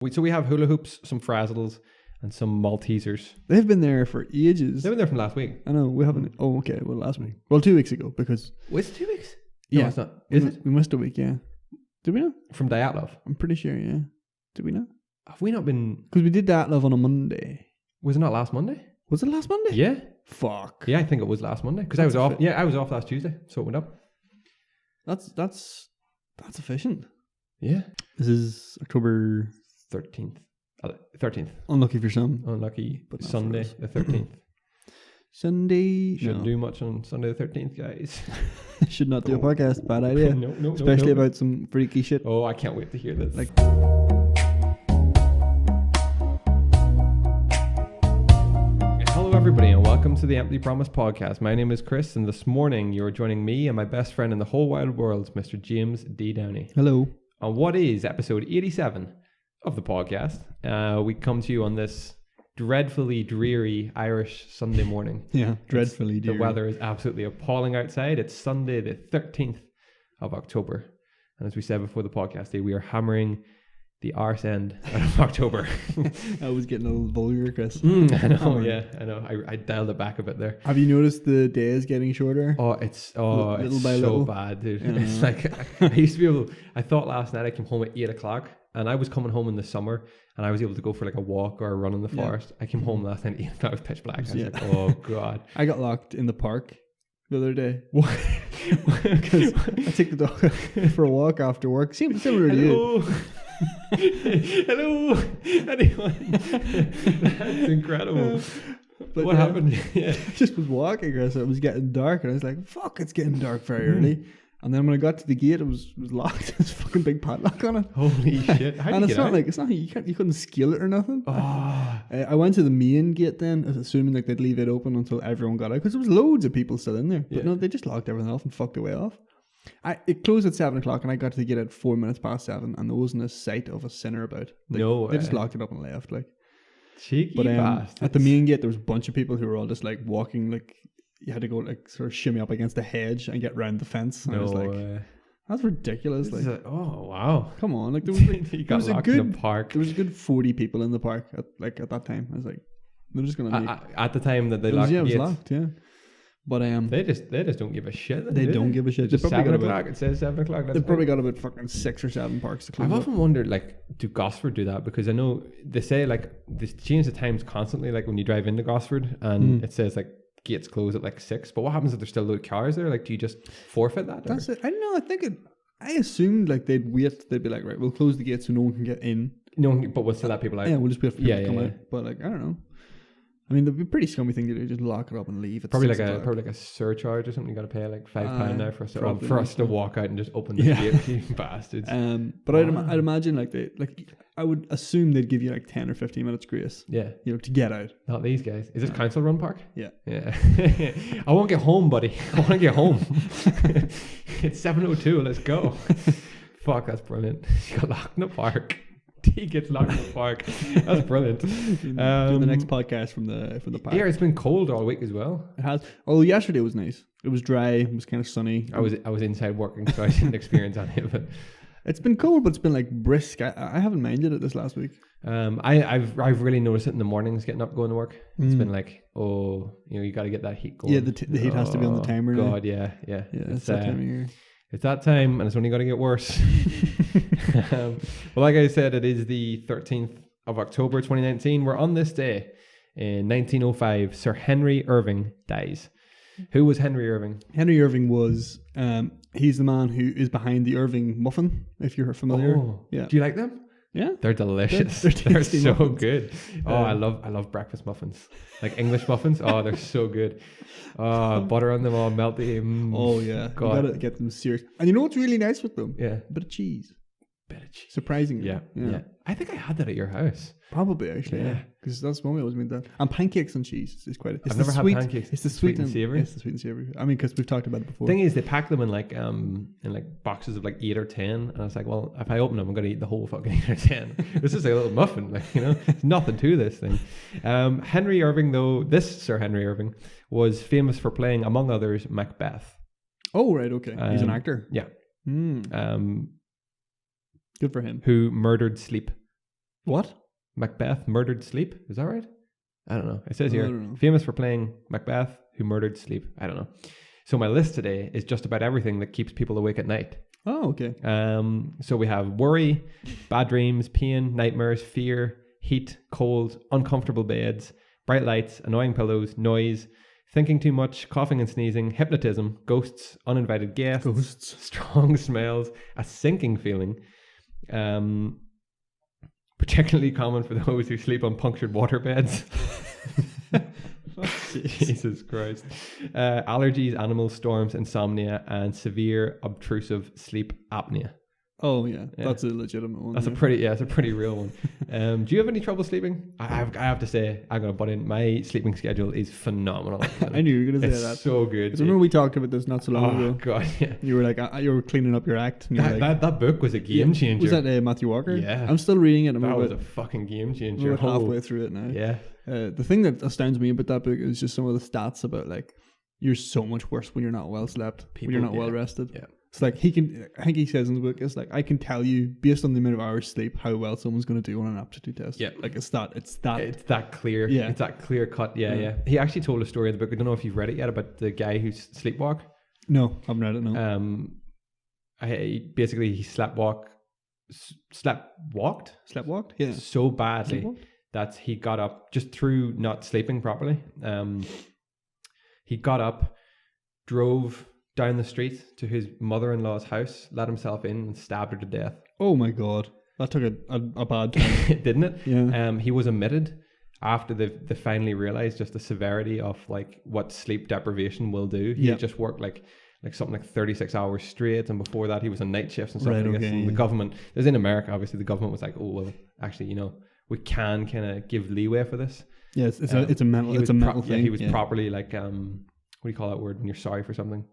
So we have hula hoops, some frazzles, and some Maltesers. They've been there for ages. They've been there from last week. I know, we haven't. Oh, okay. Well, last week. Well, 2 weeks ago, because... Was it 2 weeks? Yeah. No, it's not. Is it? We missed a week, yeah. Did we not? From Dyatlov. I'm pretty sure, yeah. Did we not? Have we not been... Because we did Dyatlov on a Monday. Was it not last Monday? Was it last Monday? Yeah. Fuck. Yeah, I think it was last Monday. Because I was off. Yeah, I was off last Tuesday. So it went up. That's efficient. Yeah. This is October 13th. 13th. Unlucky for some. Unlucky. But not Sunday for us. the 13th. Sunday. Shouldn't do much on Sunday the 13th, guys. Should not do a podcast. Bad idea. No. Especially about some freaky shit. Oh, I can't wait to hear this. Like, hello, everybody, and welcome to the Empty Promise podcast. My name is Chris, and this morning you're joining me and my best friend in the whole wide world, Mr. James D. Downey. hello. On what is episode 87 of the podcast. We come to you on this dreadfully dreary Irish Sunday morning. Yeah, dreadfully dreary. The weather is absolutely appalling outside. It's Sunday the 13th of October. And as we said before the podcast day, we are hammering the arse end out of October. I was getting a little vulgar, Chris. I know, yeah, I know. I dialed it back a bit there. Have you noticed the days getting shorter? It's Little by so little. bad, dude. Yeah. It's like I used to be able. I thought last night I came home at 8 o'clock, and I was coming home in the summer, and I was able to go for like a walk or a run in the forest. I came home last night at 8 o'clock, it was pitch black. I was like, oh god. I got locked in the park the other day. What? Because I take the dog for a walk after work. Similar to you. Hello, anyone? That's incredible. But what happened? Yeah. I just was walking, Chris. It was getting dark, and I was like, "Fuck, it's getting dark very early." And then when I got to the gate, it was locked. There's a fucking big padlock on it. Holy shit! How And did you get out? it's not you couldn't scale it or nothing. Oh, I went to the main gate then, assuming like they'd leave it open until everyone got out, because there was loads of people still in there. But Yeah. no, they just locked everything off and fucked their way off. It closed at 7 o'clock, and I got to the gate at 4 minutes past 7, and there wasn't a sight of a sinner about. Like, No they just way. locked it up and left. Like, cheeky but bastards. at the main gate, there was a bunch of people who were all just like walking, like you had to go like sort of shimmy up against the hedge and get round the fence. And I was like, way. that's ridiculous. This Like, is oh wow. come on, like there was like, You there got was a locked in good the park. there was a good 40 people in the park at that time. I was like, they're just gonna make. At the time that they It was, locked yeah, it was gates, locked, yeah. But they just don't give a shit. they do don't give a shit. Just They probably 7 got o'clock. It says 7 o'clock. They've probably got about fucking 6 or 7 parks to close. I've up. often wondered, like, do Gosford do that? Because I know they say like they change the times constantly. Like when you drive into Gosford, and it says like gates close at like 6. But what happens if there's still a load of cars there? Like, do you just forfeit that? Or? That's it. I don't know. I assumed like they'd wait. They'd be like, right, we'll close the gate so no one can get in. No, but we'll still let people out. Yeah, we'll just wait for people to come yeah. out. But like, I don't know. I mean, that'd be a pretty scummy thing to do. Just lock it up and leave. At Probably 6 like o'clock. a surcharge or something. You got to pay like £5 now for us to probably for us to walk out and just open the Yeah. gate. You bastards. But I'd imagine like I would assume they'd give you like 10 or 15 minutes grace, Yeah, you know, to get out. not these guys. Is this council run park? Yeah. Yeah. I won't get home, buddy. I want to get home. It's 7:02. Let's go. Fuck, that's brilliant. You got locked in the park. He gets locked in the park. That's brilliant. Do the next podcast from the park. Yeah, it's been cold all week as well. It has. Oh, yesterday was nice. It was dry. It was kind of sunny. I was inside working, so I didn't experience any of it. It's been cold, but it's been like brisk. I haven't minded it this last week. I've really noticed it in the mornings getting up going to work. It's been like, you got to get that heat going. Yeah, the heat has to be on the timer now. God, yeah. Yeah, it's that time of year. It's that time, and it's only going to get worse. Well, like I said, it is the 13th of October 2019. We're on this day in 1905. Sir Henry Irving dies. Who was Henry Irving? Henry Irving was he's the man who is behind the Irving muffin, if you're familiar. Oh, Yeah. Do you like them? Yeah. They're delicious. They're They're tasty so muffins. good. Oh, I love breakfast muffins, like English muffins. Oh, they're so good. Oh, butter on them, all melty. Oh yeah. God. You gotta get them serious. And you know what's really nice with them? Yeah, A bit of cheese. bit of cheese. Surprisingly. Yeah. I think I had that at your house. Probably actually, Yeah. because that's when we always made that. And pancakes and cheese is quite. I've never had pancakes. It's the Sweet sweet and savoury? It's the sweet and savory. I mean, because we've talked about it before. Thing is, they pack them in like boxes of like 8 or 10, and I was like, well, if I open them, I'm gonna eat the whole fucking 8 or 10. This is a little muffin, like, you know, there's nothing to this thing. Henry Irving, though, this Sir Henry Irving was famous for playing, among others, Macbeth. Oh right, okay. He's an actor. Yeah. Good for him. Who murdered sleep. What? Macbeth murdered sleep. Is that right? I don't know. It says I here, don't know. famous for playing Macbeth, who murdered sleep. I don't know. So my list today is just about everything that keeps people awake at night. Oh, okay. So we have worry, bad dreams, pain, nightmares, fear, heat, cold, uncomfortable beds, bright lights, annoying pillows, noise, thinking too much, coughing and sneezing, hypnotism, ghosts, uninvited guests, strong smells, a sinking feeling. Particularly common for those who sleep on punctured water beds. Jesus Christ. Allergies, animals, storms, insomnia, and severe obtrusive sleep apnea. Oh yeah, that's a legitimate one. That's a pretty real one. Do you have any trouble sleeping? I have to say, I'm gonna butt in. My sleeping schedule is phenomenal. I knew you were gonna say it's that. So good. Remember we talked about this not so long ago. Oh god, yeah. You were like, you were cleaning up your act. And That book was a game changer. Was that Matthew Walker? Yeah. I'm still reading it. That was a fucking game changer. We're halfway through it now. Yeah. The thing that astounds me about that book is just some of the stats about like you're so much worse when you're not well slept, when you're not well rested. Yeah. It's like I think he says in the book, it's like I can tell you based on the amount of hours sleep how well someone's going to do on an aptitude test. Yeah, like it's that clear. Yeah, it's that clear cut. Yeah. He actually told a story in the book. I don't know if you've read it yet about the guy who sleepwalked. No, I haven't read it. No. He sleepwalked. Yeah, so badly that he got up just through not sleeping properly. He got up, drove down the street to his mother-in-law's house, let himself in and stabbed her to death. Oh my god, that took a bad time. Didn't it? Yeah. He was admitted after they finally realized just the severity of like what sleep deprivation will do. He had just worked like something like 36 hours straight, and before that he was on night shifts and stuff. Right, And the government, there's in America obviously, the government was like, oh well, actually, we can kind of give leeway for this. Yeah, it's a mental thing. Yeah, he was properly like what do you call that word when you're sorry for something?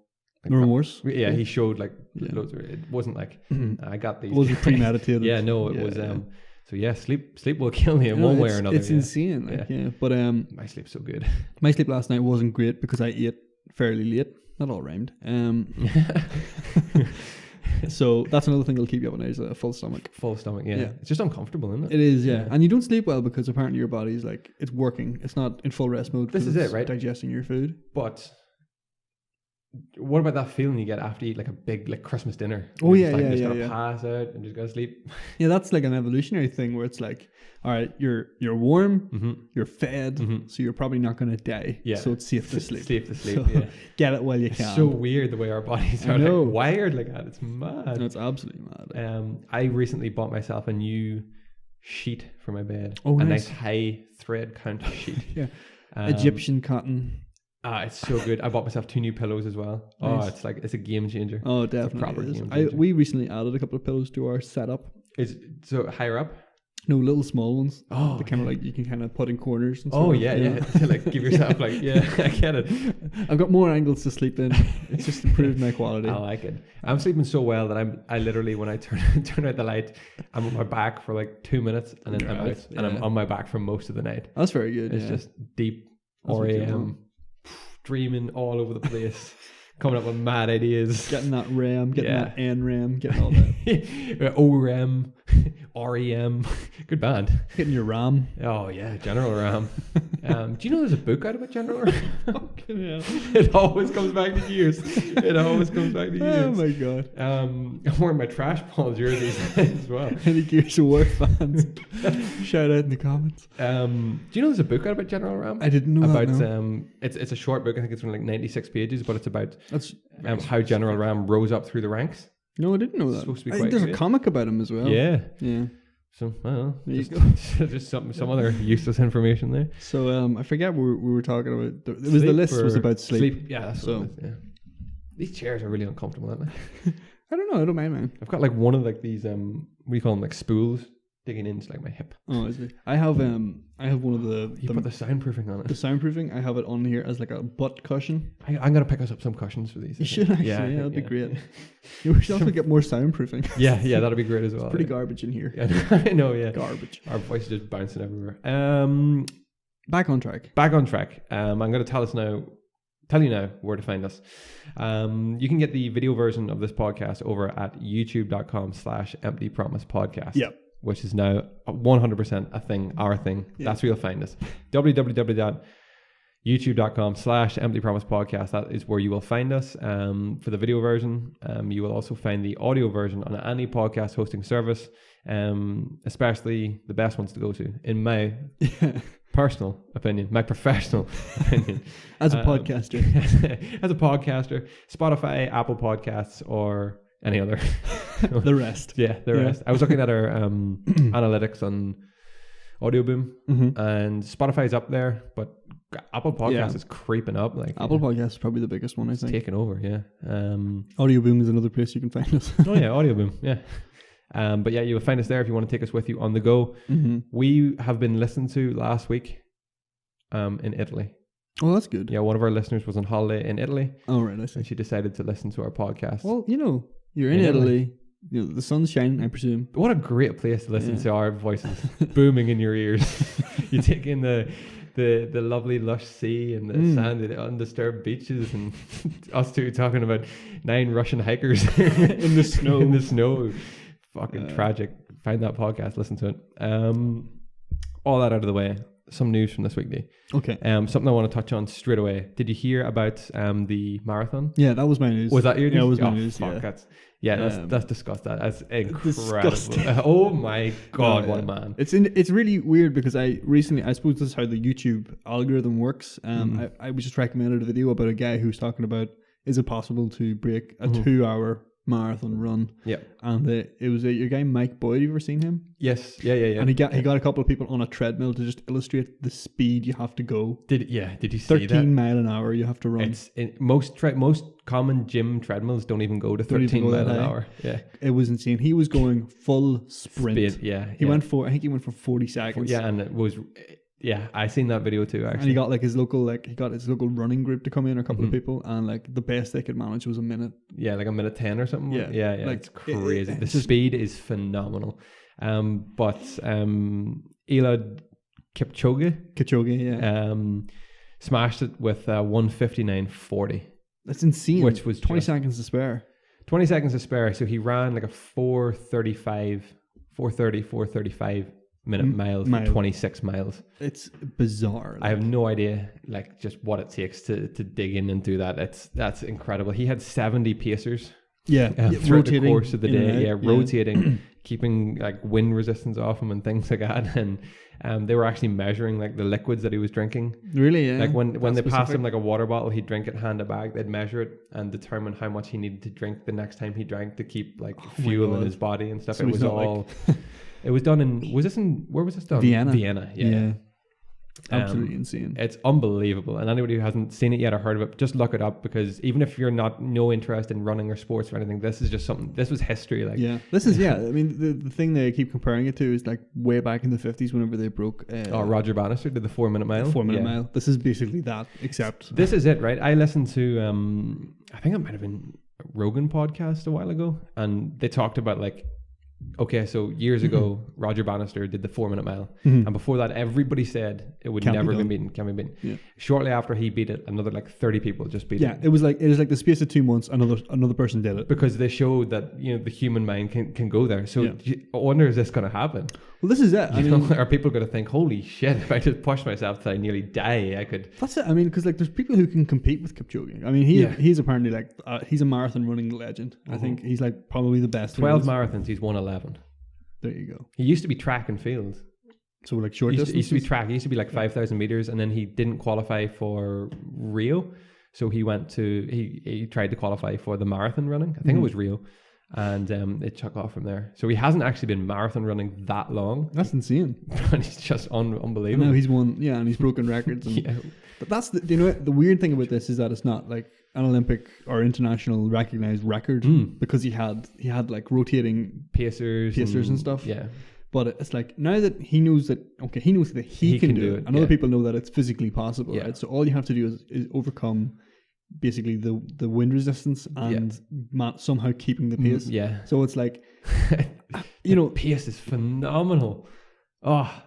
Like remorse. Yeah, he showed like loads of, it wasn't like I got these. It wasn't premeditated. Yeah, no, it was. So yeah, sleep will kill you in one way or another. It's insane. But my sleep's so good. My sleep last night wasn't great because I ate fairly late. Not all rhymed. So that's another thing that'll keep you up at night is a full stomach. Yeah. It's just uncomfortable, isn't it? It is, yeah. And you don't sleep well because apparently your body's like it's working. It's not in full rest mode. This is it, right? Digesting your food. But what about that feeling you get after you eat like a big like Christmas dinner? Oh you're yeah, just gonna pass out and just go to sleep. Yeah, that's like an evolutionary thing where it's like, all right, you're warm, you're fed, so you're probably not gonna die. Yeah. So it's safe to sleep. So get it while you can. It's so weird the way our bodies are like wired like that. It's mad. No, it's absolutely mad. I recently bought myself a new sheet for my bed. Oh, nice high thread count sheet. Yeah. Egyptian cotton. It's so good. I bought myself 2 new pillows as well. Nice. It's a game changer. Oh, definitely. It's a proper game changer. We recently added a couple of pillows to our setup. Is so higher up? No, little small ones. Oh, the kind of like you can kind of put in corners and stuff. Oh yeah. To like give yourself like I get it. I've got more angles to sleep in. It's just improved my quality. I like it. I'm sleeping so well that I literally when I turn out the light, I'm on my back for like 2 minutes and then I'm out and I'm on my back for most of the night. That's very good. It's just deep REM. Dreaming all over the place, coming up with mad ideas, getting that RAM, getting that NRAM, getting all that OREM, REM, good band. Getting your RAM. Oh yeah, General RAM. Do you know there's a book out about General RAM? It always comes back to years. Oh my god. I'm wearing my trash ball jerseys as well. Any Gears of War fans? Shout out in the comments. Do you know there's a book out about General RAM? I didn't know about that. No. It's a short book. I think it's only like 96 pages, but it's about how General RAM rose up through the ranks. No, I didn't know that. Supposed to be quite there's a comic about him as well. Yeah. So, just some other useless information there. So, I forget what we were talking about. It was the list was about sleep. Yeah, that's what it is, These chairs are really uncomfortable, aren't they? I don't know. I don't mind, man. I've got like one of like these we call them like spools digging into like my hip. Oh, is it? I have one of the. You put the soundproofing on it. The soundproofing. I have it on here as like a butt cushion. I'm gonna pick us up some cushions for these. You should actually. Yeah, that'd be great. We should also get more soundproofing. Yeah, that'd be great as well. It's pretty garbage in here. Yeah, I know. Yeah, garbage. Our voices just bouncing everywhere. Back on track. I'm gonna tell you now where to find us. You can get the video version of this podcast over at youtube.com/emptypromisepodcast. Yep. which is now 100% a thing, our thing. That's where you'll find us. www.youtube.com/emptypromisepodcast. That is where you will find us for the video version. You will also find the audio version on any podcast hosting service, especially the best ones to go to, in my personal opinion, my professional opinion. As a podcaster. As a podcaster, Spotify, Apple Podcasts, or any other. The rest. Yeah, the rest. I was looking at our analytics on Audio Boom, and Spotify's up there, but Apple Podcasts is creeping up. Like Apple Podcasts is probably the biggest one, I think. Taking over, yeah. Audio Boom is another place you can find us. Oh yeah, Audio Boom, yeah. But yeah, you'll find us there if you want to take us with you on the go. We have been listened to last week in Italy. Oh, that's good. Yeah, one of our listeners was on holiday in Italy. Oh, right, I see. And she decided to listen to our podcast. Well, you're in Italy. You know, the sun's shining, I presume. What a great place to listen to our voices booming in your ears. You take in the lovely lush sea and the sand and the undisturbed beaches, and us two talking about 9 Russian hikers in the snow. In the snow. Fucking tragic. Find that podcast, listen to it. All that out of the way. Some news from this week, Dee. Okay. Something I want to touch on straight away. Did you hear about the marathon? Yeah, that was my news. Was that your news? Yeah, it was my news. Fuck, that's disgusting. That's incredible. Disgusting. Oh my god, what a man! It's really weird because I suppose this is how the YouTube algorithm works. I was just recommended a video about a guy who's talking about, is it possible to break a 2-hour marathon run? Yeah. And it was your guy Mike Boyd. Have you ever seen him? Yes. Yeah. And he got a couple of people on a treadmill to just illustrate the speed you have to go. Did you see 13 that? 13 mile an hour you have to run. Most common gym treadmills don't even go to 13 mile an hour. Yeah. It was insane. He was going full sprint. Speed, He went for 40 seconds. Yeah, and it was. Yeah, I seen that video too. Actually, and he got his local running group to come in, or a couple of people, and the best they could manage was a minute. Yeah, like a minute 10 or something. Yeah. It's crazy. The speed is phenomenal. But Eliud Kipchoge, smashed it with 1:59.40. That's insane. Which was 20 seconds to spare. 20 seconds to spare. So he ran like a 4:35 minute mile for 26 miles. It's bizarre. I have no idea just what it takes to dig in and do that. That's incredible. He had 70 pacers throughout the course of the day. Rotating, keeping wind resistance off him and things like that. And they were actually measuring the liquids that he was drinking. Really? Yeah. When they passed him a water bottle, he'd drink it hand to bag. They'd measure it and determine how much he needed to drink the next time he drank to keep fuel in his body and stuff. So it was all... It was done where was this done? Vienna, yeah. Absolutely insane. It's unbelievable. And anybody who hasn't seen it yet or heard of it, just look it up, because even if you're no interest in running or sports or anything, this is just something, this was history. This is, I mean, the thing they keep comparing it to is way back in the 50s whenever they broke... Roger Bannister did the 4-minute mile. 4-minute mile. This is basically that, except... This is it, right? I listened to, I think it might have been a Rogan podcast a while ago, and they talked about okay, so years ago, Roger Bannister did the 4-minute mile. And before that, everybody said it would never be beaten. Can't be beaten. Yeah. Shortly after he beat it, another 30 people just beat it. Yeah, it was the space of 2 months, another person did it. Because they showed that, the human mind can go there. So I wonder, is this going to happen? Well, this is it. I mean, are people going to think, holy shit, if I just push myself till I nearly die, I could... That's it. I mean, because there's people who can compete with Kipchoge. I mean, he's apparently he's a marathon running legend. I think he's probably the best. 12 marathons, he's won 11. There you go. He used to be track and field. So short distance? He used to be track. He used to be 5,000 meters, and then he didn't qualify for Rio. So he tried to qualify for the marathon running. I think it was Rio. And it took off from there. So he hasn't actually been marathon running that long. That's insane. And he's just unbelievable. No, he's won, and he's broken records. And, but that's the weird thing about this is that it's not an Olympic or international recognized record, because he had rotating pacers and stuff. Yeah. But it's now that he knows that he can do it, and other people know that it's physically possible, right? So all you have to do is overcome basically the wind resistance and somehow keeping the pace. Yeah. So it's pace is phenomenal. Oh,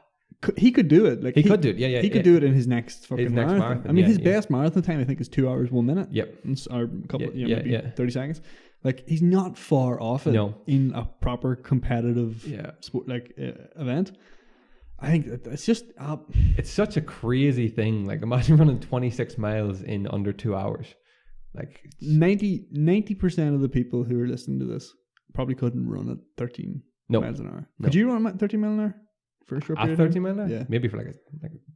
he could do it. He could do it. Yeah. He could do it in his next marathon. I mean, his best marathon time I think is 2 hours 1 minute. Yep. Or a couple, maybe 30 seconds. Like, he's not far off it in a proper competitive sport, event. I think it's just... it's such a crazy thing. Like, imagine running 26 miles in under 2 hours. Like 90% of the people who are listening to this probably couldn't run at 13 miles an hour. Could you run at 13 miles an hour? For a short period? At 13 miles an hour? Yeah. Maybe for like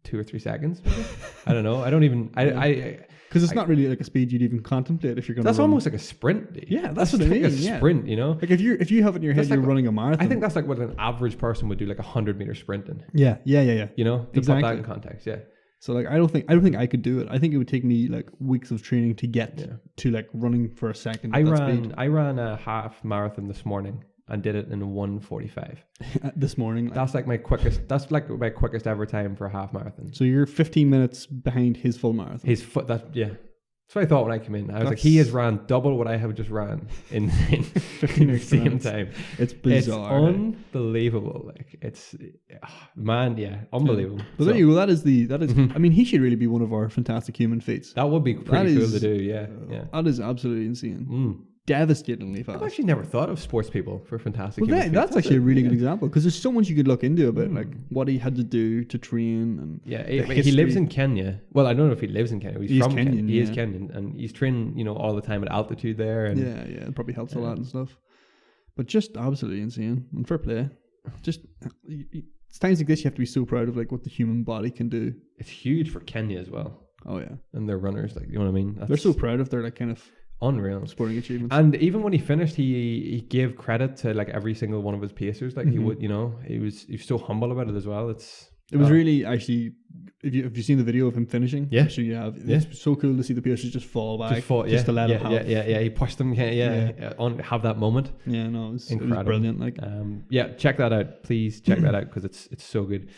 2 or 3 seconds. Maybe? I don't know. I don't even... Because it's not really like a speed you'd even contemplate if you're going to That's almost like a sprint. Dude. Yeah, that's what I mean. Like a sprint, you know? Like if you have it in your head you're running a marathon. I think that's like what an average person would do, like 100-meter sprinting. Yeah. You know? To exactly. put that in context, yeah. So like I don't think I could do it. I think it would take me like weeks of training to get to like running for a second. I ran a half marathon this morning and did it in 1:45 this morning. That's like my quickest. That's like my quickest ever time for a half marathon. So you're 15 minutes behind his full marathon. That's what I thought when I came in. I was like, he has ran double what I have just ran in 15 the same time. It's bizarre. It's unbelievable. Like it's, unbelievable. But there you go. That is. I mean, he should really be one of our fantastic human feats. That would be pretty cool to do. Yeah. That is absolutely insane. Devastatingly fast. I've actually never thought of sports people for fantastic human feats. That's actually a really good example, because there's so much you could look into about like what he had to do to train and he lives in Kenya. Well, I don't know if he lives in Kenya. He's from Kenyan. He is Kenyan, and he's training all the time at altitude there. And it probably helps a lot and stuff. But just absolutely insane, and fair play. Just it's times like this you have to be so proud of like what the human body can do. It's huge for Kenya as well. Oh yeah, and their runners, like, you know what I mean. They're so proud of their like kind of unreal sporting achievements. And even when he finished, he gave credit to like every single one of his pacers. Like he would, he was so humble about it as well. It was really actually. Have you seen the video of him finishing? Yeah, sure you have. It's so cool to see the pacers just fall back, just to let him have. Yeah. He pushed them. Have that moment. Yeah, no, it was brilliant. Like, check that out. Please check that out, because it's so good.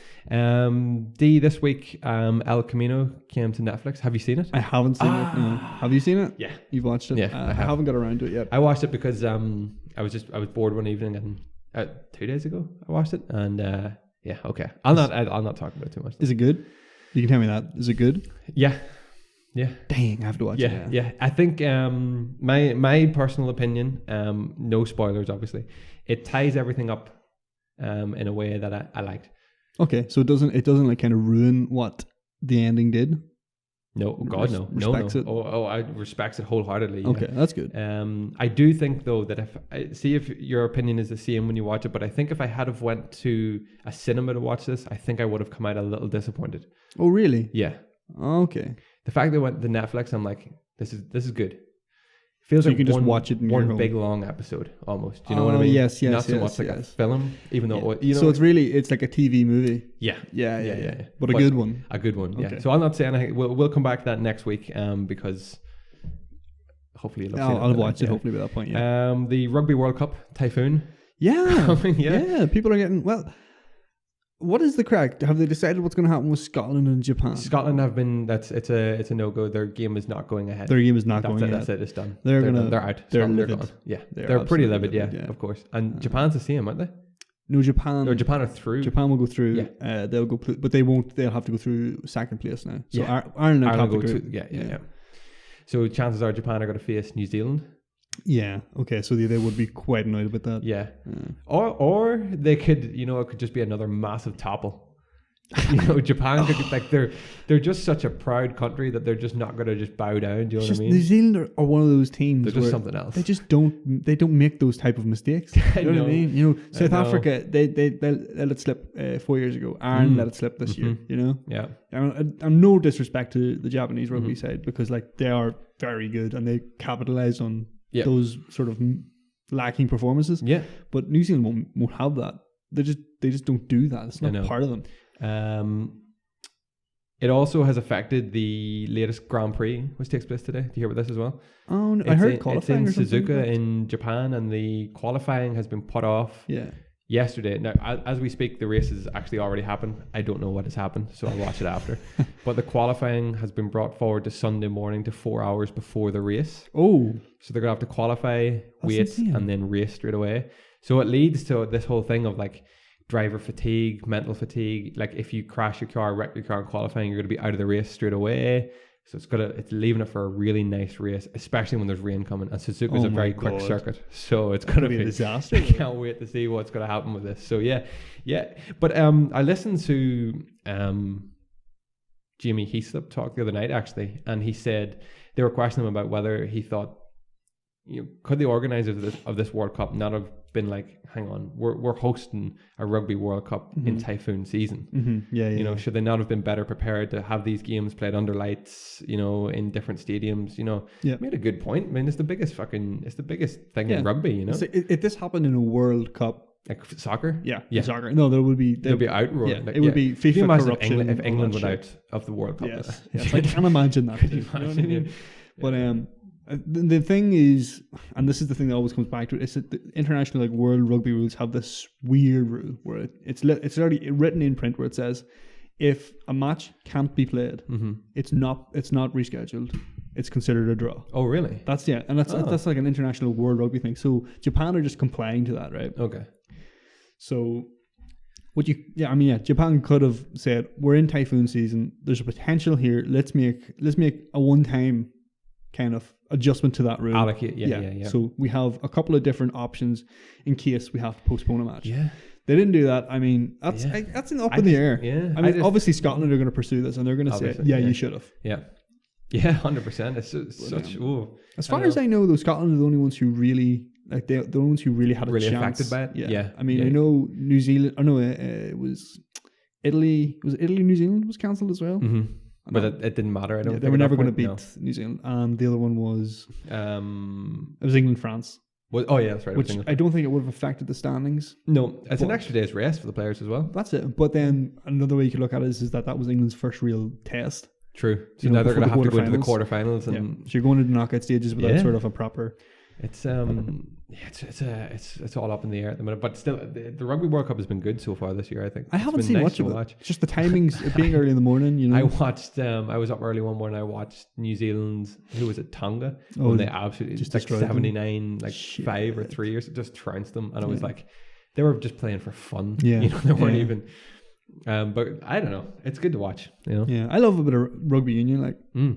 This week, El Camino came to Netflix. Have you seen it? I haven't seen it. No. Have you seen it? Yeah, you've watched it. Yeah, I haven't got around to it yet. I watched it because I was bored one evening, and 2 days ago I watched it, and okay. I'll not talk about it too much. Is it good? You can tell me that. Is it good? Yeah. Dang, I have to watch it. Yeah. I think my personal opinion, no spoilers obviously, it ties everything up in a way that I liked. Okay, so it doesn't like kind of ruin what the ending did? No, God, no. Respects it? I respect it wholeheartedly. Yeah. Okay, that's good. I do think though that if your opinion is the same when you watch it, but I think if I had have went to a cinema to watch this, I think I would have come out a little disappointed. Oh, really? Yeah. Okay. The fact that I went to Netflix, I'm like, this is good. Feels so like you can just watch it in one big long episode almost. Do you know what I mean? Yes. Not so much like a film, even though so it's like a TV movie. Yeah. But a good one. A good one. Okay. Yeah. So I'll not say anything. We'll come back to that next week. Because hopefully I'll watch it. Hopefully by that point. Yeah. The Rugby World Cup typhoon. Yeah. Yeah. People are getting What is the crack? Have they decided what's going to happen with Scotland and Japan? Scotland have been. It's a no go. Their game is not going ahead. Their game is not going ahead. That's it. It's done. They're out. They're gone. Yeah, they're pretty livid. Yeah, of course. And Japan's the same, aren't they? No, Japan. Or Japan are through. Japan will go through. Yeah. They'll go, but they won't. They'll have to go through second place now. So Ireland will go through. Yeah. So chances are Japan are going to face New Zealand. Yeah. Okay. So they would be quite annoyed about that. Yeah. Or they could. It could just be another massive topple. Japan could, they're just such a proud country that they're just not going to just bow down. Do you know what I mean? New Zealand are one of those teams. They're just something else. They just don't make those type of mistakes. You know what I mean? South Africa, they let it slip 4 years ago. Ireland let it slip this year. Yeah. And no disrespect to the Japanese rugby side, because they are very good and they capitalize on those sort of lacking performances. Yeah. But New Zealand won't have that. They just don't do that. It's not part of them. It also has affected the latest Grand Prix, which takes place today. Do you hear about this as well? Oh, no, I heard qualifying. It's in Suzuka in Japan, and the qualifying has been put off yesterday. Now, as we speak, the race has actually already happened. I don't know what has happened, so I'll watch it after. But the qualifying has been brought forward to Sunday morning to 4 hours before the race. Oh. So they're going to have to qualify, wait, and then race straight away. So it leads to this whole thing of like driver fatigue, mental fatigue. Like if you crash your car, wreck your car in qualifying, you're going to be out of the race straight away. So it's leaving it for a really nice race, especially when there's rain coming. And Suzuka's a very quick circuit, so it's going to be a disaster. I can't wait to see what's going to happen with this. So yeah. But I listened to Jamie Heaslip talk the other night actually, and he said they were questioning him about whether he thought, could the organizers of this World Cup not have been like, hang on, we're hosting a Rugby World Cup in typhoon season. Should they not have been better prepared to have these games played under lights, in different stadiums? Made a good point. I mean, it's the biggest thing in rugby. So if this happened in a World Cup, like soccer, soccer. No, there'll be outroar. Yeah, it would be FIFA corruption. If England went out of the World Cup. Yes. I can't imagine that. You know what I mean? But the thing is, and this is the thing that always comes back to it, is that the international world rugby rules have this weird rule where it's already written in print where it says if a match can't be played, it's not rescheduled. It's considered a draw. Oh, really? That's like an international world rugby thing. So Japan are just complying to that, right? Okay. So Japan could have said, we're in typhoon season. There's a potential here. Let's make a one-time kind of adjustment to that rule. Allocate, yeah. So we have a couple of different options in case we have to postpone a match. Yeah. They didn't do that. I mean, that's up in the air. Yeah. I mean, obviously Scotland are going to pursue this and they're going to say, you should have. Yeah. Yeah, 100%. It's such. As far as I know, though, Scotland are the only ones who really the ones who really had a chance. Affected by it. Yeah. I mean, I know New Zealand. I know it was Italy. Was it Italy? New Zealand was cancelled as well. Mm-hmm. But it didn't matter. I don't. They were never going to beat New Zealand. And the other one was it was England France. That's right. Which I don't think it would have affected the standings. No, it's an extra day's rest for the players as well. That's it. But then another way you could look at it is that was England's first real test. True. So now they're going to have to go into the quarterfinals, and so you're going into the knockout stages without sort of a proper. It's it's all up in the air at the minute, but still, the Rugby World Cup has been good so far this year. I think I haven't seen much of it. Just the timings, it being early in the morning. I watched. I was up early one morning. I watched New Zealand. Who was it? Tonga. When they absolutely just 79, 5 or 3 or just trounced them, and I was like, they were just playing for fun. Yeah, they weren't even. But I don't know. It's good to watch. Yeah, I love a bit of rugby union. Yeah.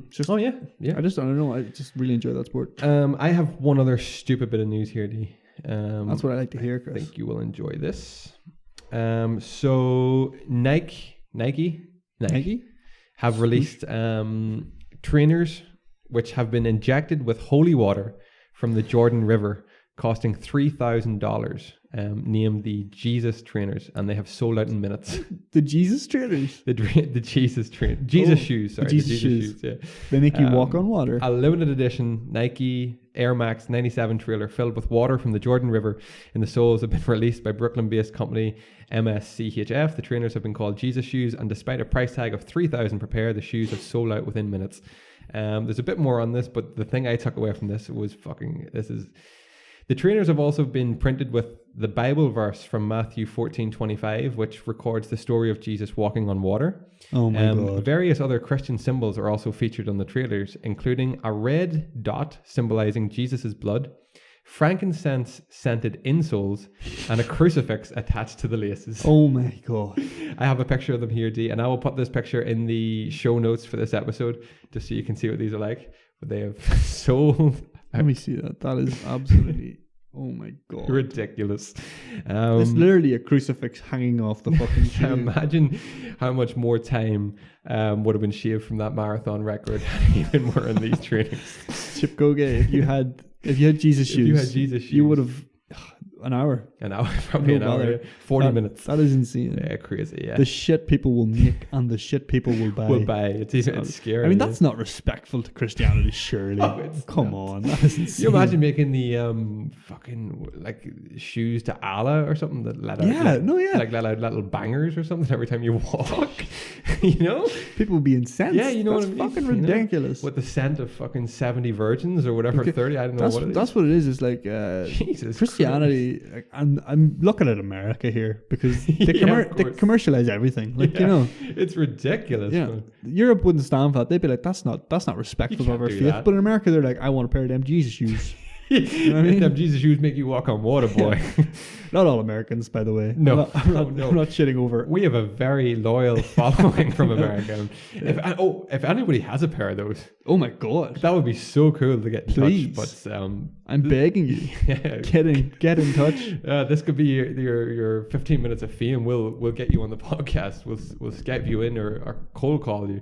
I don't know. I just really enjoy that sport. I have one other stupid bit of news here, D. That's what I like to hear, Chris. I think you will enjoy this. So Nike have released trainers which have been injected with holy water from the Jordan River, costing $3,000. Named the Jesus trainers, and they have sold out in minutes. The Jesus trainers? The Jesus trainers. Jesus shoes, sorry. The Jesus shoes. Yeah. They make you walk on water. A limited edition Nike Air Max 97 trailer filled with water from the Jordan River in the soles have been released by Brooklyn-based company MSCHF. The trainers have been called Jesus shoes, and despite a price tag of $3,000 per pair, the shoes have sold out within minutes. There's a bit more on this, but the thing I took away from this was the trainers have also been printed with the Bible verse from Matthew 14:25, which records the story of Jesus walking on water. Oh my God. Various other Christian symbols are also featured on the trailers, including a red dot symbolizing Jesus' blood, frankincense-scented insoles, and a crucifix attached to the laces. Oh my God. I have a picture of them here, D, and I will put this picture in the show notes for this episode just so you can see what these are like. But they have sold... Let me see that. That is absolutely... Oh my God. Ridiculous. It's literally a crucifix hanging off the fucking shoe. Imagine how much more time would have been shaved from that marathon record even more in these trainings. Chip Goge, if you had Jesus shoes, you would have an hour. Probably an hour. 40 minutes. That is insane. Yeah, crazy. Yeah. The shit people will make and the shit people will buy. It's scary. I mean, that's not respectful to Christianity, surely. Come on, that is insane. You imagine making the fucking like shoes to Allah or something that let out like let out little bangers or something every time you walk. People would be incensed. Yeah, you know what I mean? Fucking ridiculous. With the scent of fucking 70 virgins or whatever, 30. I don't know what it is. That's what it is. It's like Christianity. I'm looking at America here because they commercialize everything. It's ridiculous. Yeah, Europe wouldn't stand for that. They'd be like, that's not respectful of our faith. But in America, they're like, I want a pair of them Jesus shoes. You know what I mean? Them Jesus shoes make you walk on water, boy. Not all Americans, by the way. No, I'm not shitting over. We have a very loyal following from America. If anybody has a pair of those, oh my god, that would be so cool to get in Please. touch. But I'm begging you, get in touch. This could be your 15 minutes of fame. We'll get you on the podcast. We'll Skype you in or cold call you.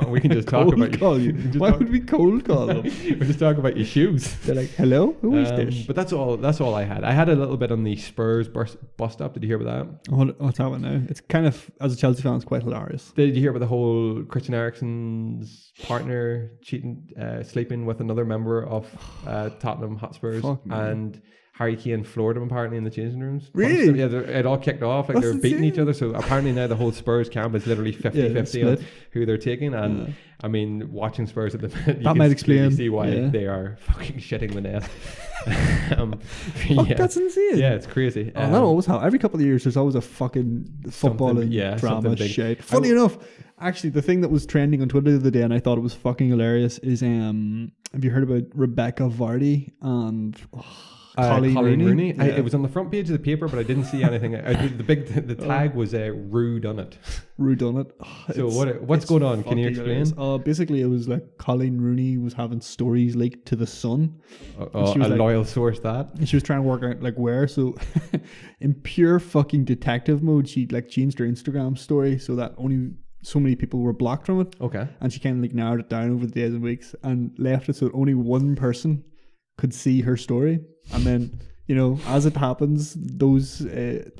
We can just talk about you. Why would we cold call them? We'll just talk about your shoes. They're like, hello, who is this? But that's all I had. I had a little bit on the Spurs bus stop. Did you hear about that? What's happening now? It's kind of, as a Chelsea fan, it's quite hilarious. Did you hear about the whole Christian Eriksen's partner sleeping with another member of Tottenham Hotspurs, and Harry Kane floored him apparently in the changing rooms? Really? Yeah, it all kicked off like they're beating each other. So apparently now the whole Spurs camp is literally 50-50 on who they're taking. And I mean, watching Spurs at the minute, that might explain see why they are fucking shitting the net. That's insane. Yeah, it's crazy. That always happens. Every couple of years, there's always a fucking footballing drama shit. Funny enough, actually, the thing that was trending on Twitter the other day, and I thought it was fucking hilarious, is have you heard about Rebecca Vardy and Colleen Rooney? Yeah. It was on the front page of the paper, but I didn't see anything. The tag was Rue done it. Rue done it. So what's going on? Can you explain? Basically, it was like Colleen Rooney was having stories leaked to the Sun. A loyal source that. And she was trying to work out like where. So in pure fucking detective mode, she like changed her Instagram story so that only so many people were blocked from it. Okay. And she kind of like narrowed it down over the days and weeks and left it so that only one person could see her story. And then, you know, as it happens, those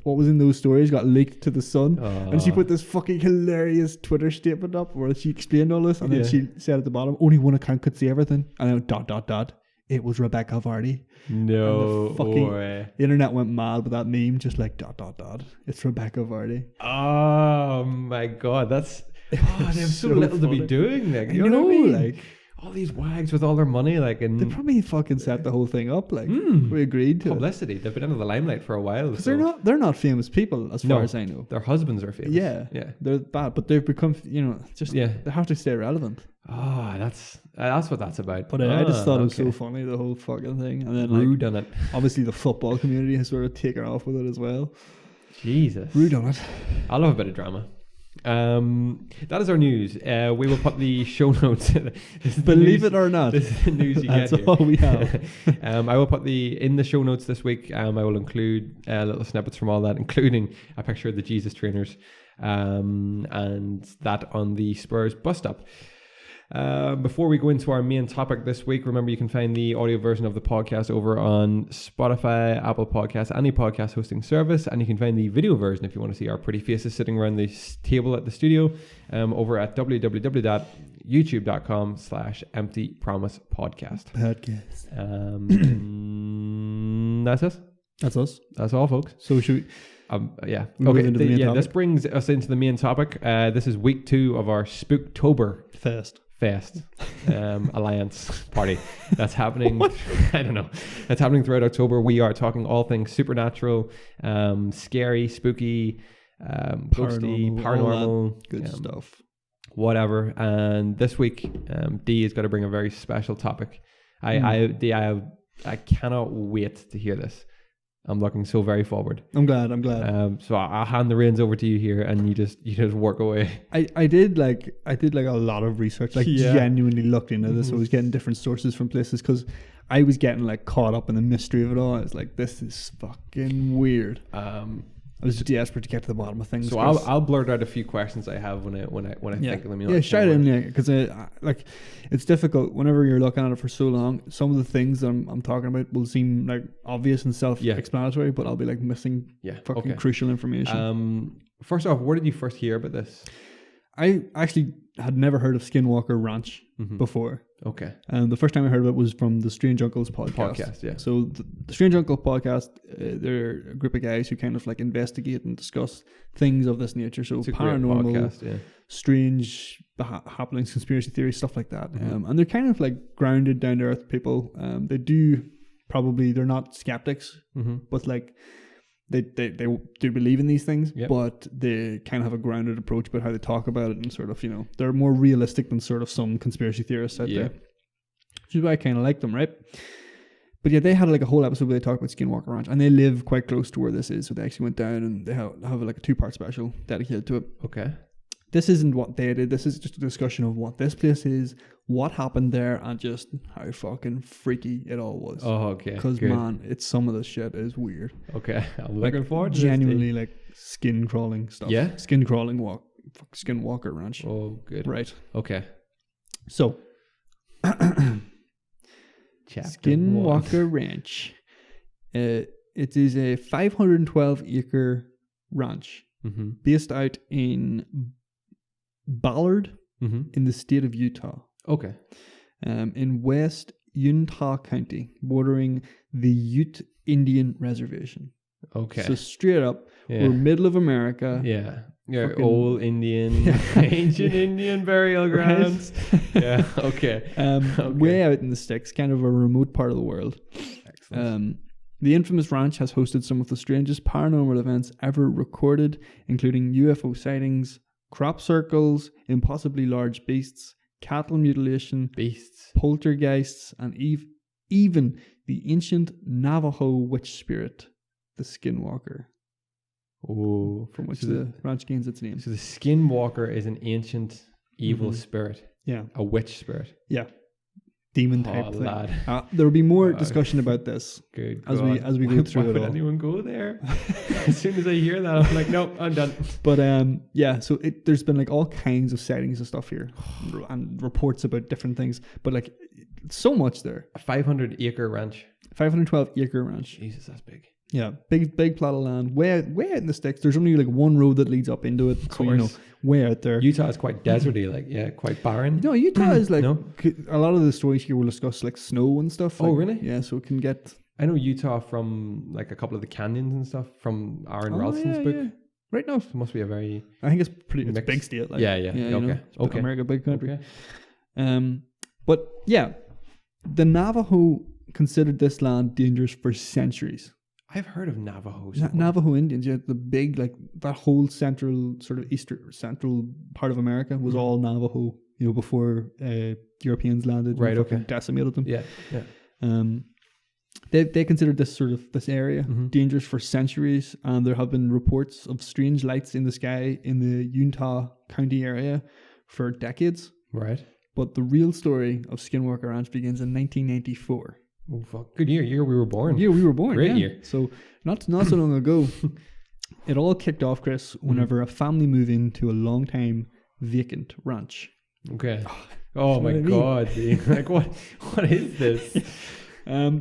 what was in those stories got leaked to the Sun. And she put this fucking hilarious Twitter statement up where she explained all this, and then she said at the bottom, only one account could see everything. And then ... It was Rebecca Vardy. No the internet went mad with that meme, just like ... It's Rebecca Vardy. Oh my god, they have so little funny to be doing. Like, you know what I mean? Like all these wags with all their money, like, and they probably fucking set the whole thing up. Like we agreed to publicity. They've been under the limelight for a while because they're not famous people as far as I know. Their husbands are famous. Yeah, they're bad, but they've become they have to stay relevant. That's what that's about. But I just thought it was so funny, the whole fucking thing. And then Rue done it. Obviously the football community has sort of taken off with it as well. Jesus. Rue done it. I love a bit of drama. That is our news. We will put the show notes. Believe it or not, this is the news you that's get here. all we have. I will put in the show notes this week. I will include little snippets from all that, including a picture of the Jesus trainers, and that on the Spurs bus stop. Before we go into our main topic this week, remember you can find the audio version of the podcast over on Spotify, Apple Podcasts, any podcast hosting service, and you can find the video version if you want to see our pretty faces sitting around the table at the studio over at www.youtube.com/emptypromisepodcast. That's us. That's us. That's all, folks. So should we? Okay. This brings us into the main topic. This is week 2 of our Spooktober Fest Alliance party that's happening. I don't know. That's happening throughout October. We are talking all things supernatural, scary, spooky, ghosty, paranormal, good stuff, whatever. And this week, D is going to bring a very special topic. I cannot wait to hear this. I'm looking so very forward. I'm glad. So I'll hand the reins over to you here, and you just work away. I did like a lot of research, genuinely looked into this. I was getting different sources from places because I was getting like caught up in the mystery of it all. I was like, this is fucking weird. I was desperate to get to the bottom of things. So I'll blurt out a few questions I have when I think of them. Yeah, shout in because like it's difficult whenever you're looking at it for so long. Some of the things that I'm talking about will seem like obvious and self-explanatory, but I'll be like missing fucking crucial information. First off, where did you first hear about this? I actually had never heard of Skinwalker Ranch before. Okay. And the first time I heard of it was from the Strange Uncles podcast. Yeah. So the Strange Uncle podcast, they're a group of guys who kind of like investigate and discuss things of this nature. So paranormal, strange happenings, conspiracy theories, stuff like that. And they're kind of like grounded, down to earth people. They're not skeptics, but like they do believe in these things, but they kind of have a grounded approach about how they talk about it, and sort of, they're more realistic than sort of some conspiracy theorists out there, which is why I kind of like them, right? But yeah, they had like a whole episode where they talked about Skinwalker Ranch, and they live quite close to where this is, so they actually went down and they have like a 2-part special dedicated to it. Okay. This isn't what they did. This is just a discussion of what this place is, what happened there, and just how fucking freaky it all was. Oh, okay. Because man, it's some of the shit is weird. Okay, I'm looking forward to genuinely like skin crawling stuff. Yeah, skin crawling Skinwalker Ranch. Oh, good. Right. Okay. So, Skinwalker Ranch. It is a 512-acre ranch based out in Ballard in the state of Utah. Okay. In West Utah County, bordering the Ute Indian Reservation. Okay. So straight up, we're middle of America. Yeah. Yeah, old Indian, ancient Indian burial grounds. Yeah, okay. Way out in the sticks, kind of a remote part of the world. Excellent. The infamous ranch has hosted some of the strangest paranormal events ever recorded, including UFO sightings, crop circles, impossibly large beasts, cattle mutilation, poltergeists, and even the ancient Navajo witch spirit, the Skinwalker. Oh, from which the ranch gains its name. So the Skinwalker is an ancient evil spirit. Yeah. A witch spirit. Yeah. Demon type thing. Lad. There will be more discussion about this as we go through it all. Why would anyone go there? As soon as I hear that, I'm like, nope, I'm done. But yeah, so there's been like all kinds of sightings and stuff here, and reports about different things. But like, so much there. A 500-acre ranch. 512-acre ranch. Jesus, that's big. Yeah, big plot of land, way out in the sticks. There's only like one road that leads up into it, so you know, way out there. Utah is quite deserty, like quite barren. No, Utah is like a lot of the stories here will discuss like snow and stuff. Oh, like, really? Yeah, so it can get. I know Utah from like a couple of the canyons and stuff from Aaron Ralston's book. Yeah. Right now, it must be a very. I think it's a big state. Like, yeah. Okay. America, big country. Okay. But yeah, the Navajo considered this land dangerous for centuries. I've heard of Navajo. Navajo Indians, yeah, the big, like that whole central part of America was all Navajo, you know, before Europeans landed. Right, okay. Decimated them. Yeah. They considered this area dangerous for centuries, and there have been reports of strange lights in the sky in the Utah County area for decades. Right. But the real story of Skinwalker Ranch begins in 1994. Oh, fuck. Good year we were born. Yeah, we were born. Great year. So not so long ago, it all kicked off, Chris, whenever a family moved into a long time vacant ranch. Okay. Oh my God. Like what is this?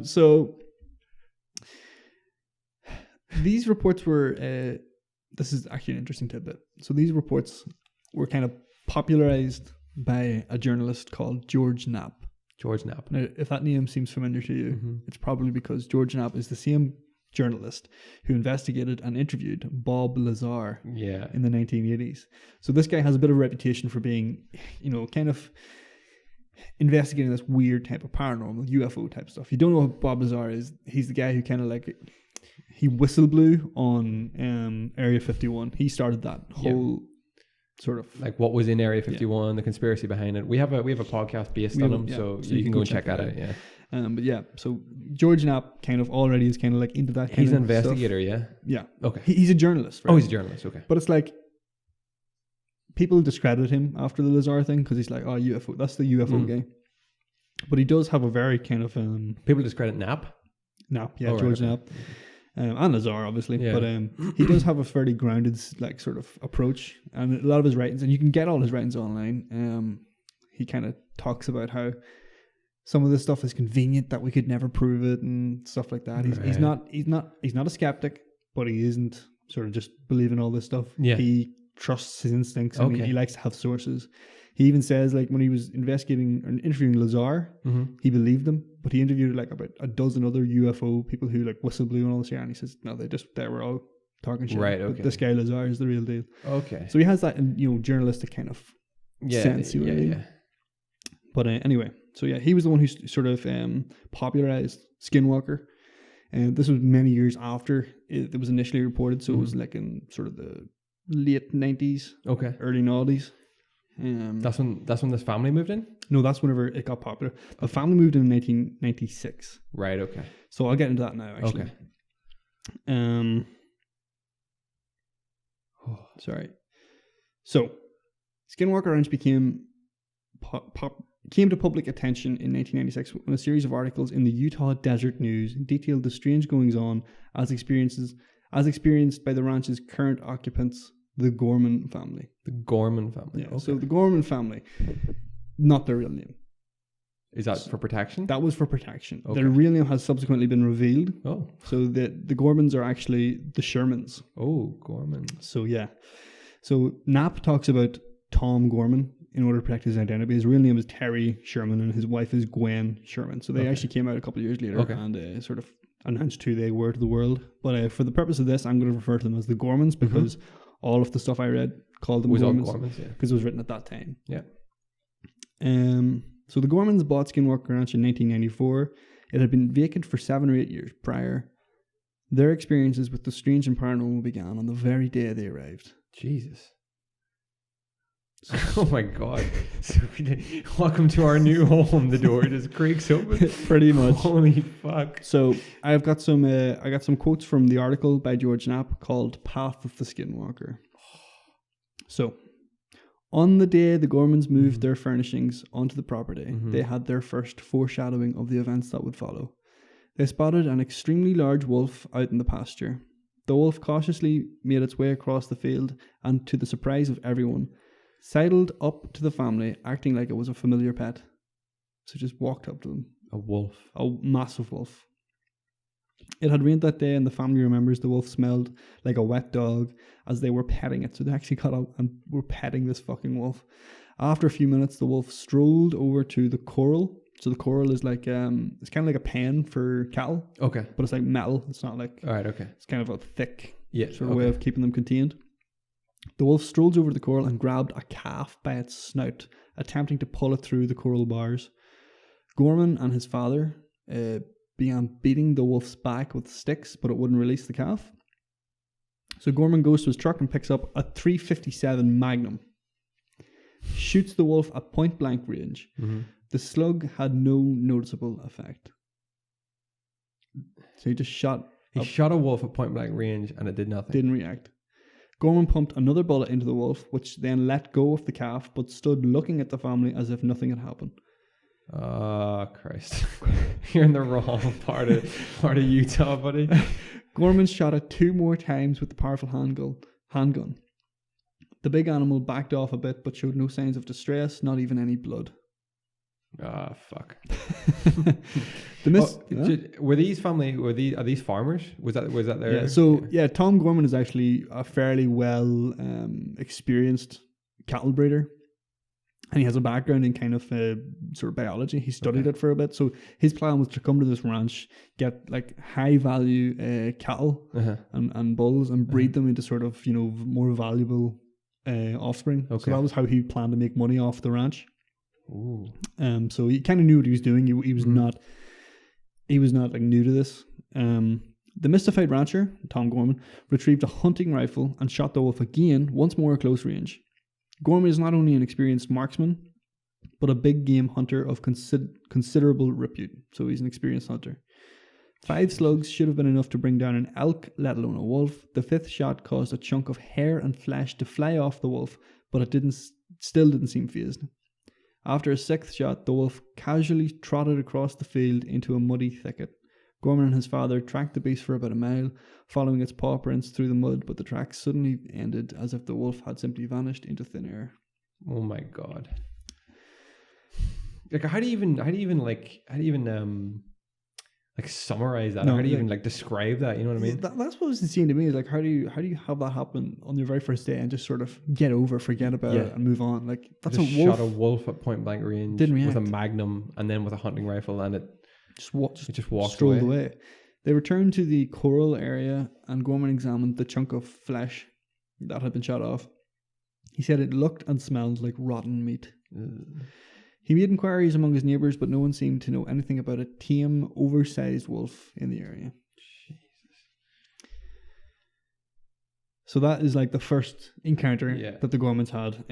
So these reports were this is actually an interesting tidbit. So these reports were kind of popularized by a journalist called George Knapp. George Knapp. Now, if that name seems familiar to you, it's probably because George Knapp is the same journalist who investigated and interviewed Bob Lazar in the 1980s. So this guy has a bit of a reputation for being, you know, kind of investigating this weird type of paranormal, UFO type stuff. You don't know what Bob Lazar is. He's the guy who kind of like, he whistle blew on Area 51. He started that whole... sort of like what was in Area 51, the conspiracy behind it. We have a podcast based on him, so you can go and check that out. Yeah. But yeah, so George Knapp kind of already is kind of like into that kind of stuff. He's an investigator, yeah? Yeah. Okay. He's a journalist, right? Oh, he's a journalist, okay. But it's like, people discredit him after the Lazar thing because he's like, oh, UFO, that's the UFO guy. But he does have a very kind of... people discredit Knapp? Knapp, yeah, George Knapp. And Lazar, obviously, but he does have a fairly grounded, like, sort of approach, and a lot of his writings, and you can get all his writings online. He kind of talks about how some of this stuff is convenient that we could never prove it and stuff like that. He's not a skeptic, but he isn't sort of just believing all this stuff. Yeah. He trusts his instincts, and he likes to have sources. He even says, like, when he was investigating and interviewing Lazar, he believed them, but he interviewed like about a dozen other UFO people who like whistle blew and all this, and he says, no, they were all talking shit. Right, okay. But this guy Lazar is the real deal. Okay. So he has that, you know, journalistic kind of sense. Yeah. But anyway, so yeah, he was the one who sort of popularized Skinwalker, and this was many years after it was initially reported, so it was like in sort of the late 90s, early 90s. That's when this family moved in? No, that's whenever it got popular. The family moved in 1996. Right, okay. So I'll get into that now, actually. Okay. Sorry. So, Skinwalker Ranch came to public attention in 1996 when a series of articles in the Utah Desert News detailed the strange goings-on as experienced by the ranch's current occupants, the Gorman family. The Gorman family. Yeah. Okay. So the Gorman family, not their real name. Is that for protection? That was for protection. Okay. Their real name has subsequently been revealed. Oh. So the Gormans are actually the Shermans. Oh, Gorman. So yeah. So Knapp talks about Tom Gorman in order to protect his identity. His real name is Terry Sherman and his wife is Gwen Sherman. So they actually came out a couple of years later and sort of announced who they were to the world. But for the purpose of this, I'm going to refer to them as the Gormans because all of the stuff I read called them Gormans because it was written at that time. Yeah. So the Gormans bought Skinwalker Ranch in 1994. It had been vacant for 7 or 8 years prior. Their experiences with the strange and paranormal began on the very day they arrived. Jesus. Oh my God. So welcome to our new home. The door just creaks open. Pretty much. Holy fuck. So I got some quotes from the article by George Knapp called Path of the Skinwalker. So, on the day the Gormans moved their furnishings onto the property, they had their first foreshadowing of the events that would follow. They spotted an extremely large wolf out in the pasture. The wolf cautiously made its way across the field and, to the surprise of everyone, sidled up to the family, acting like it was a familiar pet. So just walked up to them. A wolf. A massive wolf. It had rained that day and the family remembers the wolf smelled like a wet dog as they were petting it. So they actually got up and were petting this fucking wolf. After a few minutes, the wolf strolled over to the corral. So the corral is like, it's kind of like a pen for cattle. Okay. But it's like metal. It's not like... All right, okay. It's kind of a thick sort of way of keeping them contained. The wolf strolled over to the corral and grabbed a calf by its snout, attempting to pull it through the corral bars. Gorman and his father began beating the wolf's back with sticks, but it wouldn't release the calf. So Gorman goes to his truck and picks up a .357 Magnum. Shoots the wolf at point blank range. The slug had no noticeable effect. So he just shot... He shot a wolf at point blank range and it did nothing. Didn't react. Gorman pumped another bullet into the wolf, which then let go of the calf, but stood looking at the family as if nothing had happened. Oh, Christ. You're in the wrong part of Utah, buddy. Gorman shot it 2 more times with the powerful handgun. The big animal backed off a bit, but showed no signs of distress, not even any blood. Ah, fuck. Were these farmers? Was that their... Yeah, so Tom Gorman is actually a fairly well experienced cattle breeder. And he has a background in kind of sort of biology. He studied it for a bit. So his plan was to come to this ranch, get like high value cattle and bulls and breed them into sort of, more valuable offspring. Okay. So that was how he planned to make money off the ranch. Ooh. So he kind of knew what he was doing. He was not like new to this. The mystified rancher, Tom Gorman, retrieved a hunting rifle and shot the wolf again, once more at close range. Gorman is not only an experienced marksman, but a big game hunter of considerable repute. So he's an experienced hunter. 5 slugs should have been enough to bring down an elk, let alone a wolf. The 5th shot caused a chunk of hair and flesh to fly off the wolf, but it still didn't seem fazed. After a 6th shot, the wolf casually trotted across the field into a muddy thicket. Gorman and his father tracked the beast for about a mile, following its paw prints through the mud, but the tracks suddenly ended as if the wolf had simply vanished into thin air. Oh my God! Like, how do you even summarize that? How do you even describe that? You know what I mean? That's what was insane to me. Is like, how do you have that happen on your very first day and just sort of forget about it and move on? Like, that's just a wolf. Shot a wolf at point blank range with a Magnum and then with a hunting rifle, and it just walked away. They returned to the corral area and Gorman examined the chunk of flesh that had been shot off. He said it looked and smelled like rotten meat. He made inquiries among his neighbours, but no one seemed to know anything about a tame, oversized wolf in the area. Jesus. So that is like the first encounter that the Gormans had.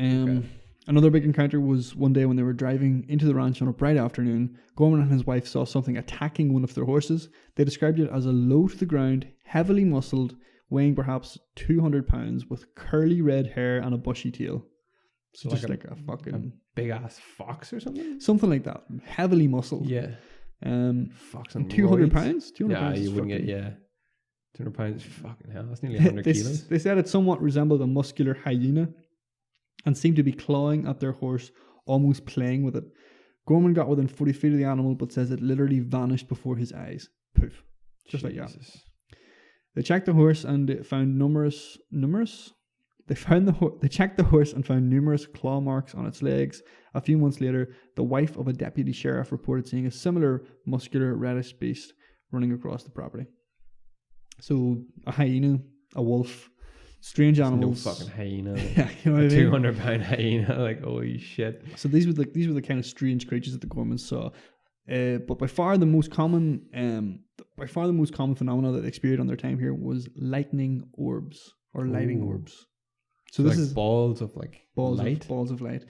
Another big encounter was one day when they were driving into the ranch on a bright afternoon. Gorman and his wife saw something attacking one of their horses. They described it as a low-to-the-ground, heavily muscled, weighing perhaps 200 pounds, with curly red hair and a bushy tail. So just like a fucking... big-ass fox or something? Something like that. Heavily muscled. Yeah. Fox and 200 pounds? 200 yeah, pounds you wouldn't fucking... get... 200 pounds, fucking hell, that's nearly 100 kilos. They said it somewhat resembled a muscular hyena and seemed to be clawing at their horse, almost playing with it. Gorman got within 40 feet of the animal, but says it literally vanished before his eyes. Poof. Just like that. They checked the horse and found They checked the horse and found numerous claw marks on its legs. A few months later, the wife of a deputy sheriff reported seeing a similar muscular reddish beast running across the property. So a hyena, a wolf, strange animals. No fucking hyena. Yeah, you know what I mean? 200-pound hyena, like holy shit. So these were the kind of strange creatures that the Gormans saw. But by far the most common phenomena that they experienced on their time here was lightning orbs or lighting orbs. So this is balls of light. Balls of light.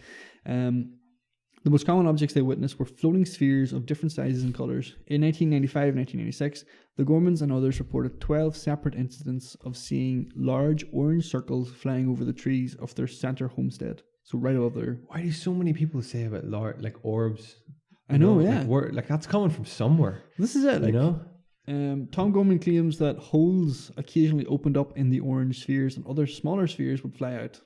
The most common objects they witnessed were floating spheres of different sizes and colours. In 1995 and 1996, the Gormans and others reported 12 separate incidents of seeing large orange circles flying over the trees of their centre homestead. So right above there. Why do so many people say about orbs? I know, yeah. Like that's coming from somewhere. This is it, you know? Tom Gorman claims that holes occasionally opened up in the orange spheres and other smaller spheres would fly out.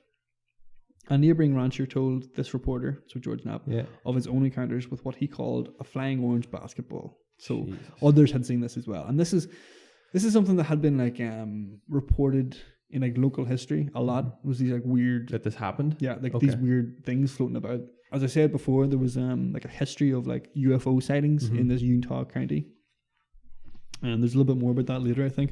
A neighbouring rancher told this reporter, so George Knapp, of his own encounters with what he called a flying orange basketball. So others had seen this as well. And this is something that had been reported in local history a lot. Was these weird... That this happened? Yeah, these weird things floating about. As I said before, there was a history of UFO sightings in this Utah county. And there's a little bit more about that later, I think.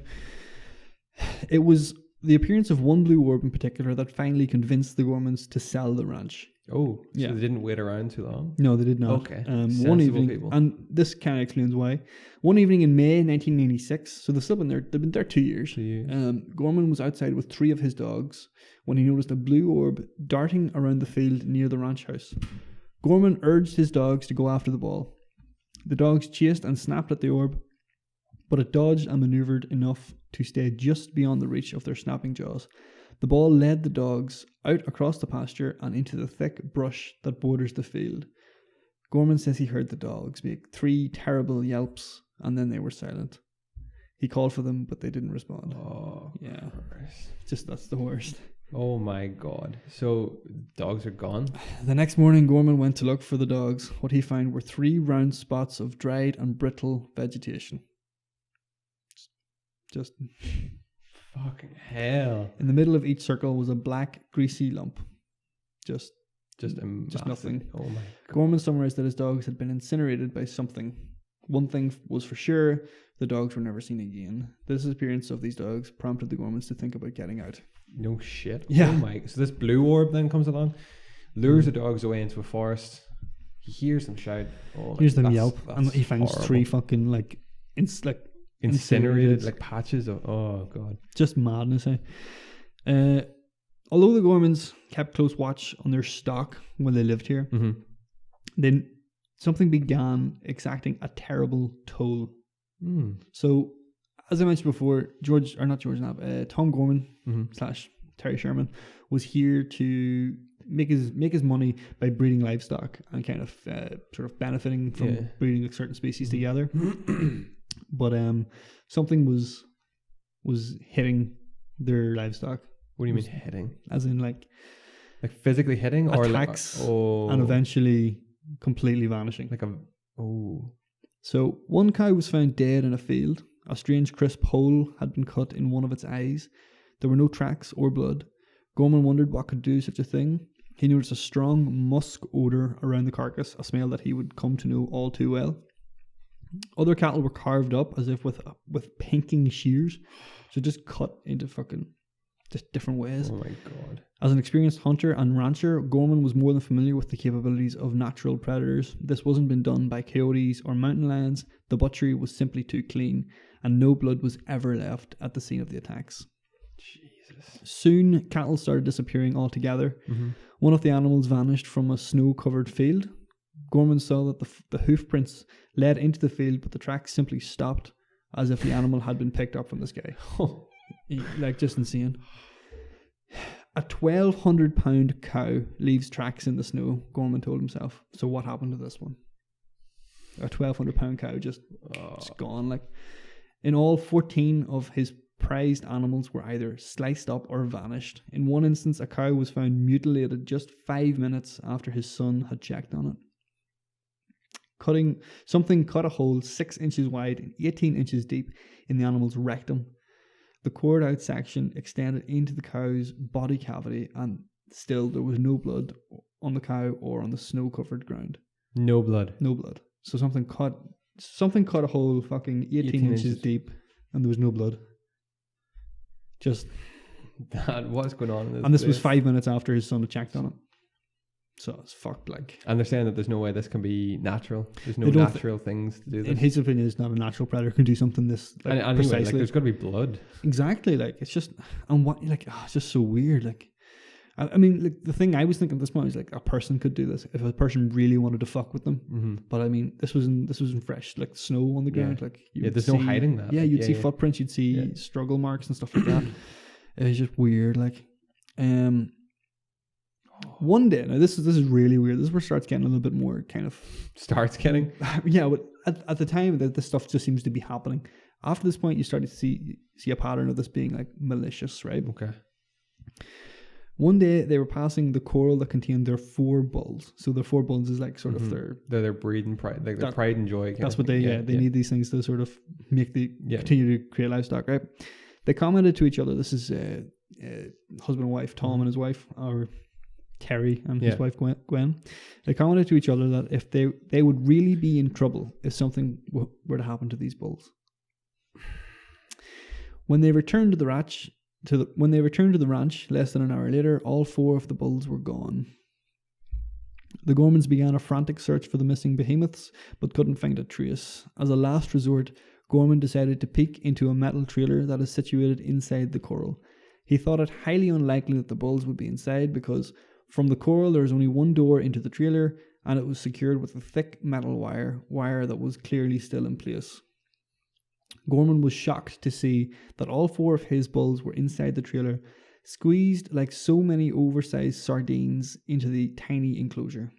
It was the appearance of one blue orb in particular that finally convinced the Gormans to sell the ranch. Oh, so they didn't wait around too long? No, they did not. Okay. One evening, people. And this kind of explains why. One evening in May 1986, so they've still been there. They've been there 2 years. 2 years. Gorman was outside with 3 of his dogs when he noticed a blue orb darting around the field near the ranch house. Gorman urged his dogs to go after the ball. The dogs chased and snapped at the orb, but it dodged and manoeuvred enough to stay just beyond the reach of their snapping jaws. The ball led the dogs out across the pasture and into the thick brush that borders the field. Gorman says he heard the dogs make 3 terrible yelps and then they were silent. He called for them, but they didn't respond. Oh, yeah. That's the worst. Oh my God. So dogs are gone? The next morning, Gorman went to look for the dogs. What he found were 3 round spots of dried and brittle vegetation. Just fucking hell. In the middle of each circle was a black, greasy lump. Just nothing. Oh my God. Gorman summarized that his dogs had been incinerated by something. One thing was for sure, the dogs were never seen again. The disappearance of these dogs prompted the Gormans to think about getting out. No shit. Yeah. Oh my. So this blue orb then comes along, lures the dogs away into a forest. He hears them shout. Oh, hears them yelp, and he finds horrible. 3 fucking incinerated patches of, oh God, just madness. Although the Gormans kept close watch on their stock when they lived here, then something began exacting a terrible toll. So, as I mentioned before, Tom Gorman / Terry Sherman was here to make his money by breeding livestock and kind of sort of benefiting from breeding certain species together. But something was hitting their livestock. What do you mean hitting? As in like physically hitting, or attacks, and eventually completely vanishing. So one cow was found dead in a field. A strange crisp hole had been cut in one of its eyes. There were no tracks or blood. Gorman wondered what could do such a thing. He noticed a strong musk odour around the carcass, a smell that he would come to know all too well. Other cattle were carved up as if with pinking shears, so just cut into just different ways. Oh my God. As an experienced hunter and rancher, Gorman was more than familiar with the capabilities of natural predators. This wasn't been done by coyotes or mountain lions. The butchery was simply too clean, and no blood was ever left at the scene of the attacks. Jesus. Soon, cattle started disappearing altogether. One of the animals vanished from a snow-covered field. Gorman saw that the hoof prints led into the field, but the tracks simply stopped, as if the animal had been picked up from the sky. Like, just insane. A 1,200-pound cow leaves tracks in the snow, Gorman told himself. So what happened to this one? A 1,200-pound cow just gone. Like, in all, 14 of his prized animals were either sliced up or vanished. In one instance, a cow was found mutilated just 5 minutes after his son had checked on it. Something cut a hole 6 inches wide and 18 inches deep in the animal's rectum. The cored out section extended into the cow's body cavity, and still there was no blood on the cow or on the snow-covered ground. No blood. No blood. So something cut a hole fucking 18 inches deep, and there was no blood. Just Dad, what's going on in this? And this was 5 minutes after his son had checked on it. So it's fucked, like. And they're saying that there's no way this can be natural. There's no natural things to do this. In his opinion, it's not a natural predator can do something this like, and anyway, like, there's got to be blood. Exactly, like it's just, and what, like, it's just so weird. Like, I mean, like the thing I was thinking at this point is like a person could do this if a person really wanted to fuck with them. But I mean, this was in fresh, like snow on the ground. Like, there's no hiding that. Yeah, you'd see footprints, you'd see struggle marks and stuff like that. It was just weird, like. One day, now this is really weird. This is where it starts getting a little bit more kind of... Starts getting? Yeah, but at the time, this stuff just seems to be happening. After this point, you start to see a pattern of this being like malicious, right? Okay. One day, they were passing the coral that contained their 4 bulls. So their 4 bulls is like sort of their breeding pride, like their pride and joy. That's what they need these things to sort of make continue to create livestock, right? They commented to each other. This is husband and wife, Tom and his wife, or Terry and his wife Gwen. They commented to each other that if they would really be in trouble if something were to happen to these bulls. When they returned to the ranch, less than an hour later, all 4 of the bulls were gone. The Gormans began a frantic search for the missing behemoths, but couldn't find a trace. As a last resort, Gorman decided to peek into a metal trailer that is situated inside the coral. He thought it highly unlikely that the bulls would be inside because from the coral there is only one door into the trailer, and it was secured with a thick metal wire that was clearly still in place. Gorman was shocked to see that all 4 of his bulls were inside the trailer, squeezed like so many oversized sardines into the tiny enclosure,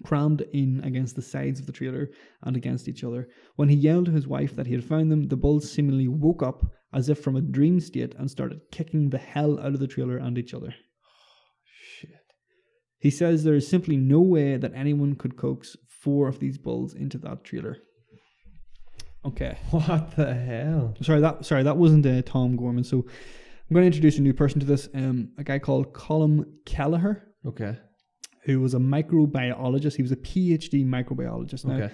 crammed in against the sides of the trailer and against each other. When he yelled to his wife that he had found them, the bulls seemingly woke up as if from a dream state and started kicking the hell out of the trailer and each other. He says there is simply no way that anyone could coax 4 of these bulls into that trailer. Okay. What the hell? Sorry, that wasn't Tom Gorman. So I'm going to introduce a new person to this. A guy called Colm Kelleher. Okay. Who was a microbiologist. He was a PhD microbiologist. Now,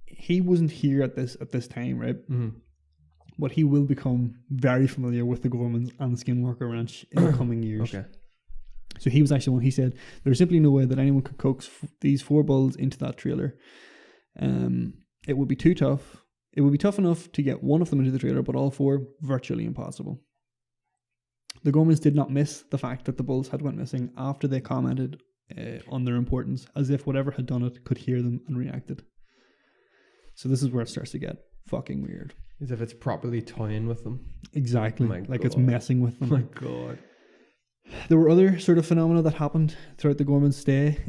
he wasn't here at this time, right? But he will become very familiar with the Gormans and the Skinwalker Ranch in the coming years. Okay. So he was actually one. He said there's simply no way that anyone could coax these 4 bulls into that trailer. It would be too tough. It would be tough enough to get one of them into the trailer, but all 4 virtually impossible. The Gormans did not miss the fact that the bulls had went missing after they commented on their importance, as if whatever had done it could hear them and reacted. So this is where it starts to get fucking weird. As if it's properly toying with them. Exactly. It's messing with them. Oh my God. There were other sort of phenomena that happened throughout the Gorman stay.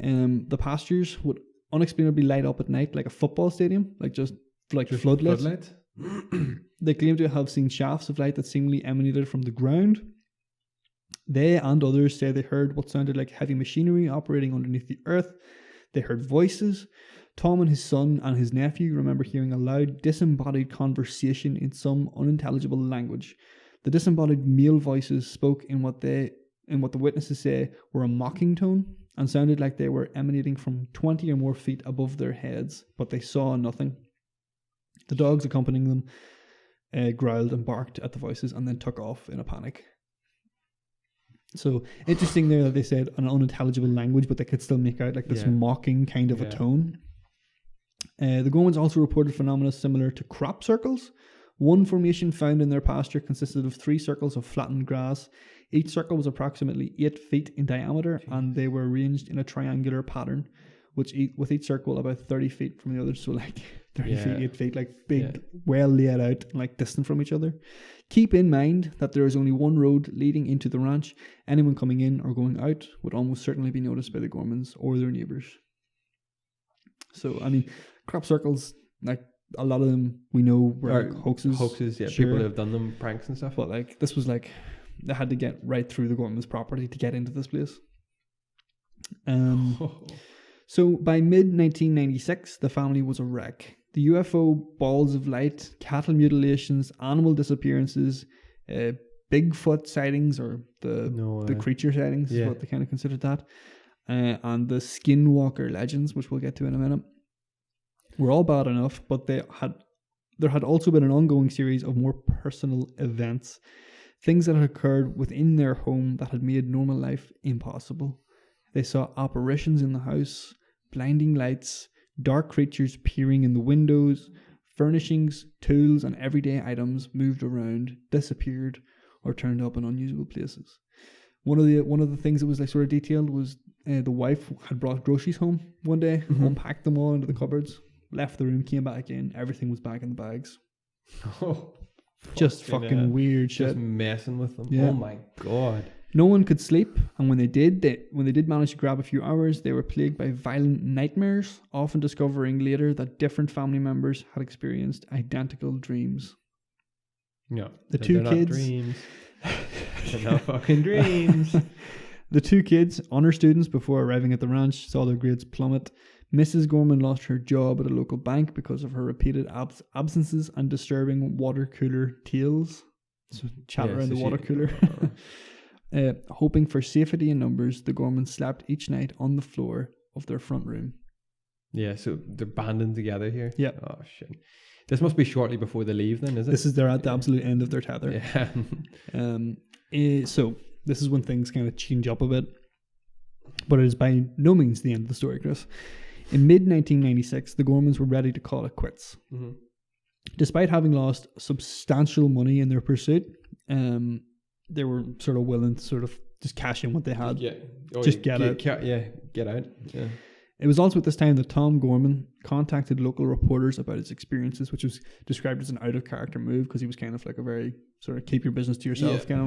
The pastures would unexplainably light up at night like a football stadium, just floodlights. They claim to have seen shafts of light that seemingly emanated from the ground. They and others say they heard what sounded like heavy machinery operating underneath the earth. They heard voices. Tom and his son and his nephew remember hearing a loud, disembodied conversation in some unintelligible language. The disembodied male voices spoke in what the witnesses say were a mocking tone and sounded like they were emanating from 20 or more feet above their heads, but they saw nothing. The dogs accompanying them growled and barked at the voices and then took off in a panic. So interesting there that they said an unintelligible language, but they could still make out like this mocking kind of a tone. The Gormans also reported phenomena similar to crop circles, One formation found in their pasture consisted of 3 circles of flattened grass. Each circle was approximately 8 feet in diameter, and they were arranged in a triangular pattern, with each circle about 30 feet from the other. So like 30 feet, 8 feet, like big, well laid out, like distant from each other. Keep in mind that there is only one road leading into the ranch. Anyone coming in or going out would almost certainly be noticed by the Gormans or their neighbours. So, I mean, crop circles, like a lot of them we know were like hoaxes. Hoaxes, yeah. Sure. People have done them, pranks and stuff. But like, this was like, they had to get right through the Gormans' property to get into this place. So by mid-1996, the family was a wreck. The UFO, balls of light, cattle mutilations, animal disappearances, Bigfoot sightings, or the creature sightings is what they kind of considered that, and the Skinwalker legends, which we'll get to in a minute, were all bad enough, but there had also been an ongoing series of more personal events, things that had occurred within their home that had made normal life impossible. They saw apparitions in the house, blinding lights, dark creatures peering in the windows, furnishings, tools, and everyday items moved around, disappeared, or turned up in unusual places. One of the things that was like sort of detailed was the wife had brought groceries home one day, unpacked them all into the cupboards, left the room, came back in, everything was back in the bags. Just fucking weird shit. Just messing with them. Yeah. Oh my god. No one could sleep, and when they did manage to grab a few hours, they were plagued by violent nightmares, often discovering later that different family members had experienced identical dreams. No, the two kids. Not dreams. They're not fucking dreams. The 2 kids, honor students before arriving at the ranch, saw their grades plummet. Mrs. Gorman lost her job at a local bank because of her repeated absences and disturbing water cooler tales. So chat around the water cooler. Hoping for safety in numbers, the Gormans slept each night on the floor of their front room. Yeah, so they're banding together here. Yeah. Oh shit. This must be shortly before they leave, then, is it? This is they're at the absolute end of their tether. Yeah. So this is when things kind of change up a bit, but it is by no means the end of the story, Chris. In mid-1996, the Gormans were ready to call it quits. Mm-hmm. Despite having lost substantial money in their pursuit, they were sort of willing to sort of just cash in what they had. Get out. Get out. Yeah. It was also at this time that Tom Gorman contacted local reporters about his experiences, which was described as an out-of-character move because he was kind of like a very sort of keep your business to yourself kind of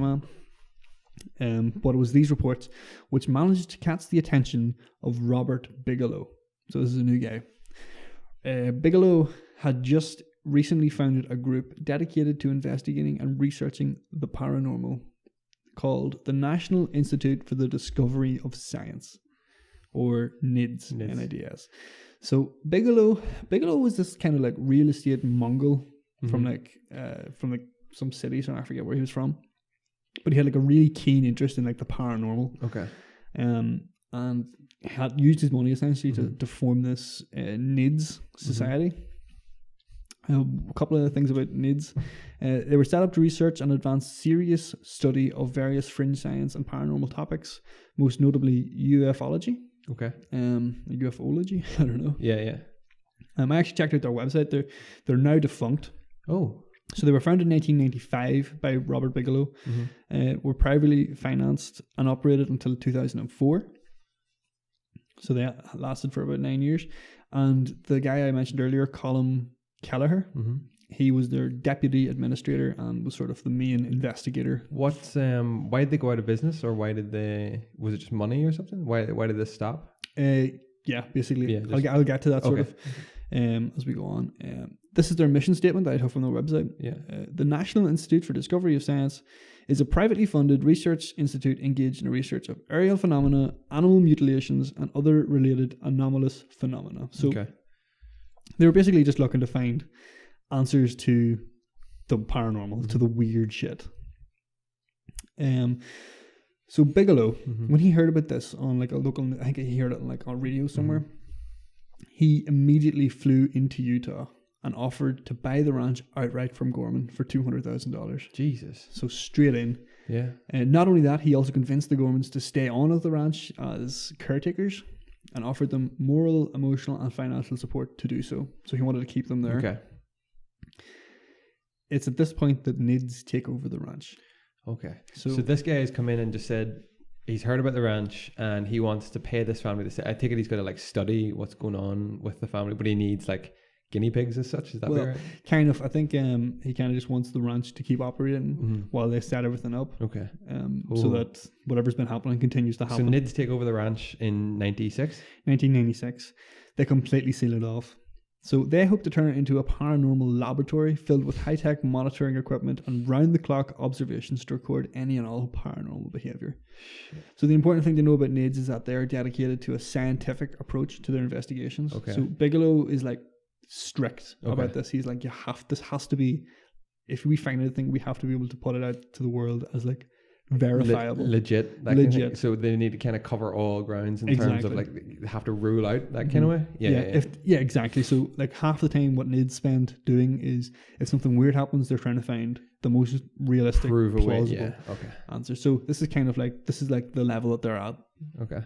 man. But it was these reports which managed to catch the attention of Robert Bigelow. So this is a new guy. Bigelow had just recently founded a group dedicated to investigating and researching the paranormal called the National Institute for the Discovery of Science, or NIDS. NIDS. So Bigelow was this kind of like real estate Mongol from some city, so I forget where he was from, but he had like a really keen interest in like the paranormal. Okay. And had used his money essentially to form this NIDS society. A couple of things about NIDS. They were set up to research and advance serious study of various fringe science and paranormal topics, most notably ufology. Okay. Ufology? I don't know. Yeah. I actually checked out their website. They're now defunct. Oh. So they were founded in 1995 by Robert Bigelow. Were privately financed and operated until 2004. So they lasted for about 9 years. And the guy I mentioned earlier, Colin Kelleher, he was their deputy administrator and was sort of the main investigator. Why did they go out of business, or was it just money or something? Why did this stop? Basically. Yeah, I'll get to that sort of as we go on. This is their mission statement that I took from their website. Yeah. The National Institute for Discovery of Science is a privately funded research institute engaged in the research of aerial phenomena, animal mutilations, and other related anomalous phenomena. So they were basically just looking to find answers to the paranormal, to the weird shit. So Bigelow, when he heard about this on like a local, I think he heard it like on radio somewhere, he immediately flew into Utah and offered to buy the ranch outright from Gorman for $200,000. Jesus. So straight in. Yeah. And not only that, he also convinced the Gormans to stay on at the ranch as caretakers and offered them moral, emotional, and financial support to do so. So he wanted to keep them there. Okay. it's at this point that NIDS take over the ranch. Okay. So this guy has come in and just said he's heard about the ranch and he wants to pay this family. I take it he's going to like study what's going on with the family, but he needs like guinea pigs as such. Is that right? Kind of. I think he kind of just wants the ranch to keep operating while they set everything up. Okay. So that whatever's been happening continues to happen. So NIDS take over the ranch in 1996. They completely seal it off. So they hope to turn it into a paranormal laboratory filled with high-tech monitoring equipment and round-the-clock observations to record any and all paranormal behavior. So the important thing to know about NIDS is that they are dedicated to a scientific approach to their investigations. Okay. So Bigelow is like strict about this. He's like, this has to be, if we find anything, we have to be able to put it out to the world as like verifiable, legit. Kind of, so they need to kind of cover all grounds in terms of like they have to rule out that kind of way. Yeah, exactly. So like half the time, what NIDS spend doing is if something weird happens, they're trying to find the most realistic, plausible answer. So this is like the level that they're at. Okay.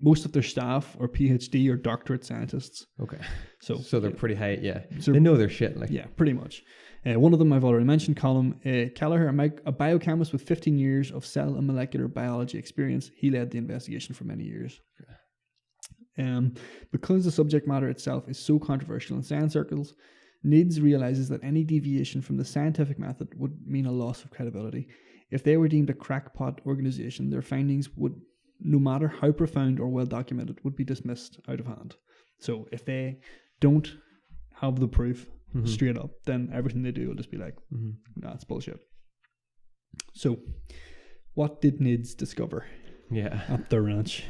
Most of their staff are PhD or doctorate scientists. Okay. So they're pretty high. Yeah. So they know their shit. Like pretty much. One of them I've already mentioned, Colm Kelleher, a biochemist with 15 years of cell and molecular biology experience. He led the investigation for many years. Okay. Because the subject matter itself is so controversial in science circles, NIDS realizes that any deviation from the scientific method would mean a loss of credibility. If they were deemed a crackpot organization, their findings would, no matter how profound or well documented, would be dismissed out of hand. So if they don't have the proof straight up, then everything they do will just be like, nah, it's bullshit. So what did NIDS discover at the ranch?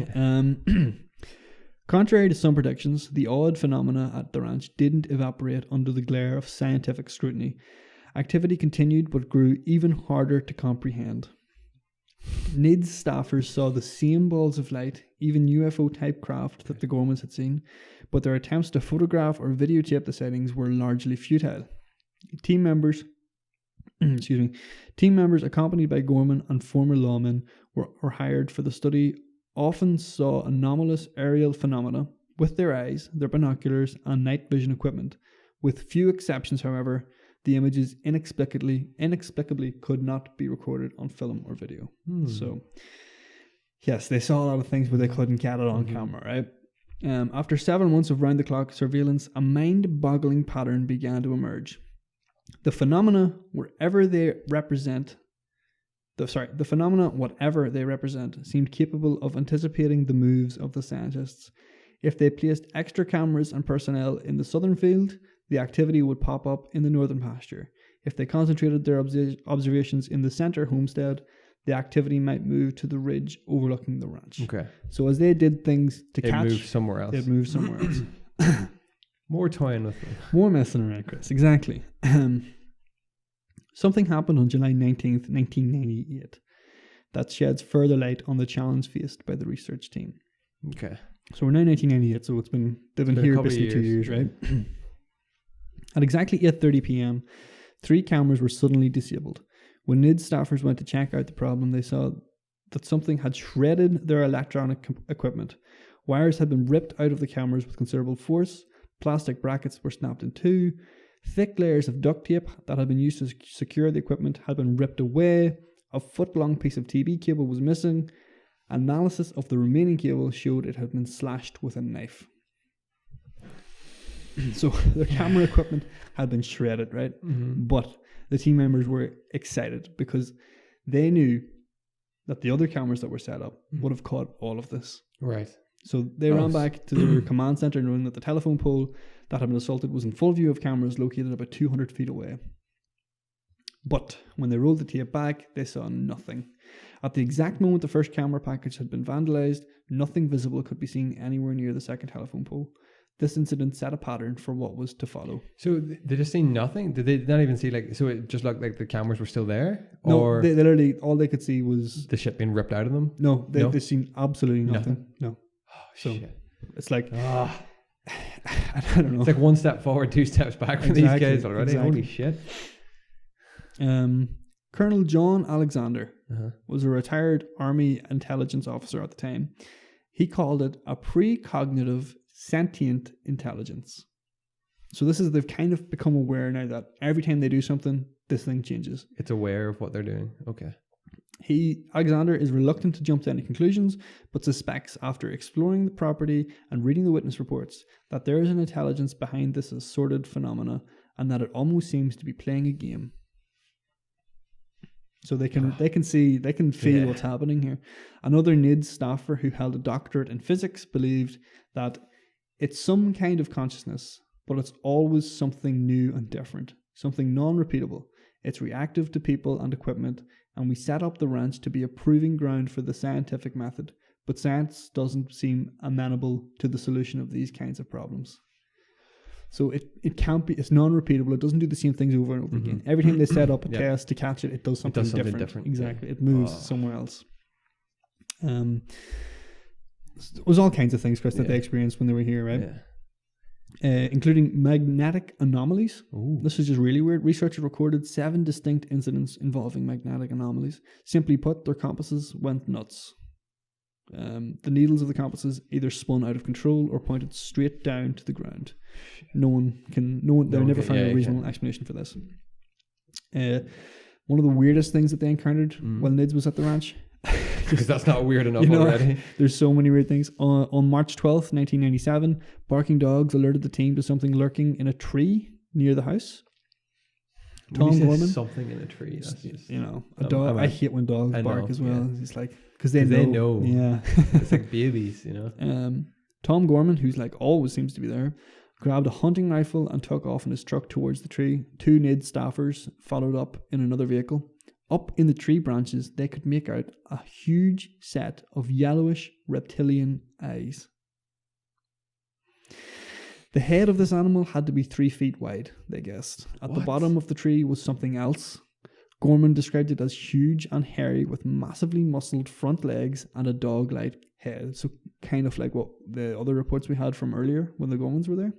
Contrary to some predictions, the odd phenomena at the ranch didn't evaporate under the glare of scientific scrutiny. Activity continued but grew even harder to comprehend. NIDS staffers saw the same balls of light, even UFO-type craft that the Gormans had seen, but their attempts to photograph or videotape the sightings were largely futile. Team members accompanied by Gorman and former lawmen were hired for the study, often saw anomalous aerial phenomena with their eyes, their binoculars, and night vision equipment. With few exceptions, however, the images inexplicably could not be recorded on film or video. So, yes, they saw a lot of things, but they couldn't get it on camera, right? After 7 months of round-the-clock surveillance, a mind-boggling pattern began to emerge. The phenomena, whatever they represent, seemed capable of anticipating the moves of the scientists. If they placed extra cameras and personnel in the southern field, the activity would pop up in the northern pasture. If they concentrated their observations in the center homestead, the activity might move to the ridge overlooking the ranch. Okay. So as they did things to catch, they'd move somewhere else. More toying with them. More messing around, Chris. Exactly. Something happened on July 19th, 1998 that sheds further light on the challenge faced by the research team. Okay. So we're now 1998, so they've been here basically 2 years, right? At exactly 8:30 p.m., 3 cameras were suddenly disabled. When NIDS staffers went to check out the problem, they saw that something had shredded their electronic equipment. Wires had been ripped out of the cameras with considerable force. Plastic brackets were snapped in two. Thick layers of duct tape that had been used to secure the equipment had been ripped away. A foot-long piece of TV cable was missing. Analysis of the remaining cable showed it had been slashed with a knife. So their camera equipment had been shredded, right? But the team members were excited because they knew that the other cameras that were set up would have caught all of this. Right. So they ran back to their command center knowing that the telephone pole that had been assaulted was in full view of cameras located about 200 feet away. But when they rolled the tape back, they saw nothing. At the exact moment the first camera package had been vandalized, nothing visible could be seen anywhere near the second telephone pole. This incident set a pattern for what was to follow. So they just seen nothing? Did they not even see so it just looked like the cameras were still there? No, or they literally, all they could see was... the shit being ripped out of them? No, they seen absolutely nothing. No. Oh, shit. It's like... I don't know. It's like 1 step forward, 2 steps back for these guys already. Exactly. Holy shit. Colonel John Alexander was a retired Army intelligence officer at the time. He called it a precognitive sentient intelligence. So they've kind of become aware now that every time they do something, this thing changes. It's aware of what they're doing. Okay. Alexander is reluctant to jump to any conclusions, but suspects after exploring the property and reading the witness reports that there is an intelligence behind this assorted phenomena and that it almost seems to be playing a game. So they can feel what's happening here. Another NIDS staffer who held a doctorate in physics believed that it's some kind of consciousness, but it's always something new and different, something non-repeatable. It's reactive to people and equipment, and we set up the ranch to be a proving ground for the scientific method, but science doesn't seem amenable to the solution of these kinds of problems. So it can't be, it's non-repeatable, it doesn't do the same thing over and over again. Every time they set up a test to catch it, it does something different. Exactly, it moves somewhere else. There was all kinds of things, Chris, that they experienced when they were here, right? Including magnetic anomalies. Ooh. This is just really weird. Researchers recorded 7 distinct incidents involving magnetic anomalies. Simply put, their compasses went nuts. The needles of the compasses either spun out of control or pointed straight down to the ground. They never found a reasonable explanation for this. One of the weirdest things that they encountered while Nids was at the ranch. Because that's not weird enough already. There's so many weird things. On March 12th, 1997, barking dogs alerted the team to something lurking in a tree near the house. Tom Gorman. Something in a tree. That's just, a dog. I hate when dogs bark as well. Yeah. It's like, because they know. Yeah. It's like babies, Tom Gorman, who's like always seems to be there, grabbed a hunting rifle and took off in his truck towards the tree. 2 NID staffers followed up in another vehicle. Up in the tree branches, they could make out a huge set of yellowish reptilian eyes. The head of this animal had to be 3 feet wide, they guessed. At the bottom of the tree was something else. Gorman described it as huge and hairy with massively muscled front legs and a dog-like head. So kind of like what the other reports we had from earlier when the Gormans were there.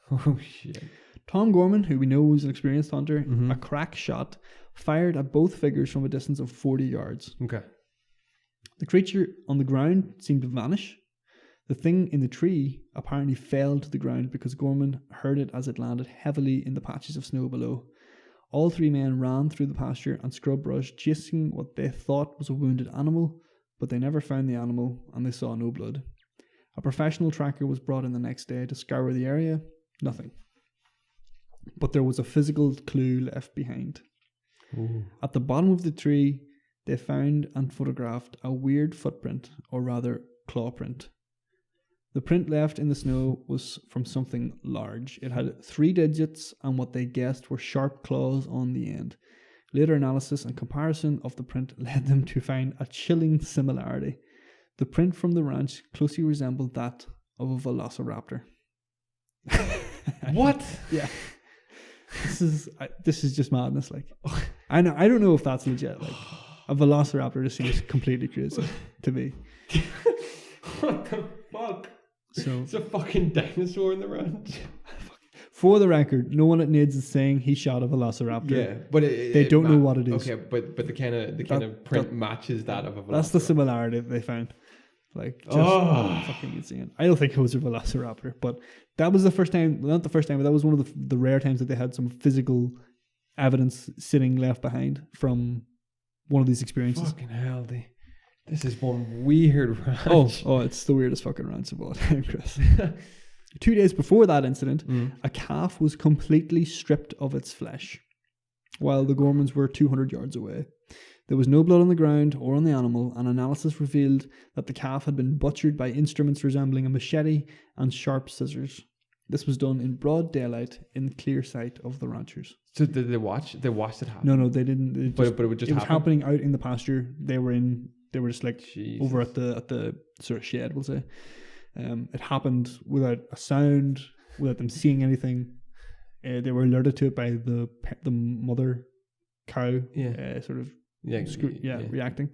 Oh, shit. Tom Gorman, who we know was an experienced hunter, a crack shot, fired at both figures from a distance of 40 yards. Okay. The creature on the ground seemed to vanish. The thing in the tree apparently fell to the ground because Gorman heard it as it landed heavily in the patches of snow below. All 3 men ran through the pasture and scrub brush, chasing what they thought was a wounded animal, but they never found the animal and they saw no blood. A professional tracker was brought in the next day to scour the area. Nothing. But there was a physical clue left behind. Ooh. At the bottom of the tree, they found and photographed a weird footprint, or rather claw print. The print left in the snow was from something large. It had 3 digits and what they guessed were sharp claws on the end. Later analysis and comparison of the print led them to find a chilling similarity. The print from the ranch closely resembled that of a velociraptor. What? Yeah. This is just madness. Like, I don't know if that's legit. Like, a velociraptor just seems completely crazy to me. What the fuck? So it's a fucking dinosaur in the ranch. For the record, no one at NIDS is saying he shot a velociraptor. Yeah, but they don't know what it is. Okay, but the kind of print matches that of a velociraptor. That's the similarity that they found. Like, just fucking insane. I don't think it was a velociraptor, but that was the first time, not the first time, but that was one of the rare times that they had some physical evidence sitting left behind from one of these experiences. Fucking hell, this is one weird ranch. Oh, it's the weirdest fucking ranch of all time, Chris. 2 days before that incident, a calf was completely stripped of its flesh, while the Gormans were 200 yards away. There was no blood on the ground or on the animal, and analysis revealed that the calf had been butchered by instruments resembling a machete and sharp scissors. This was done in broad daylight in clear sight of the ranchers. So did they watch? They watched it happen? No, they didn't. But it would just. It was happening out in the pasture. They were just like over at the sort of shed, we'll say. It happened without a sound, without them seeing anything. They were alerted to it by the mother cow, reacting.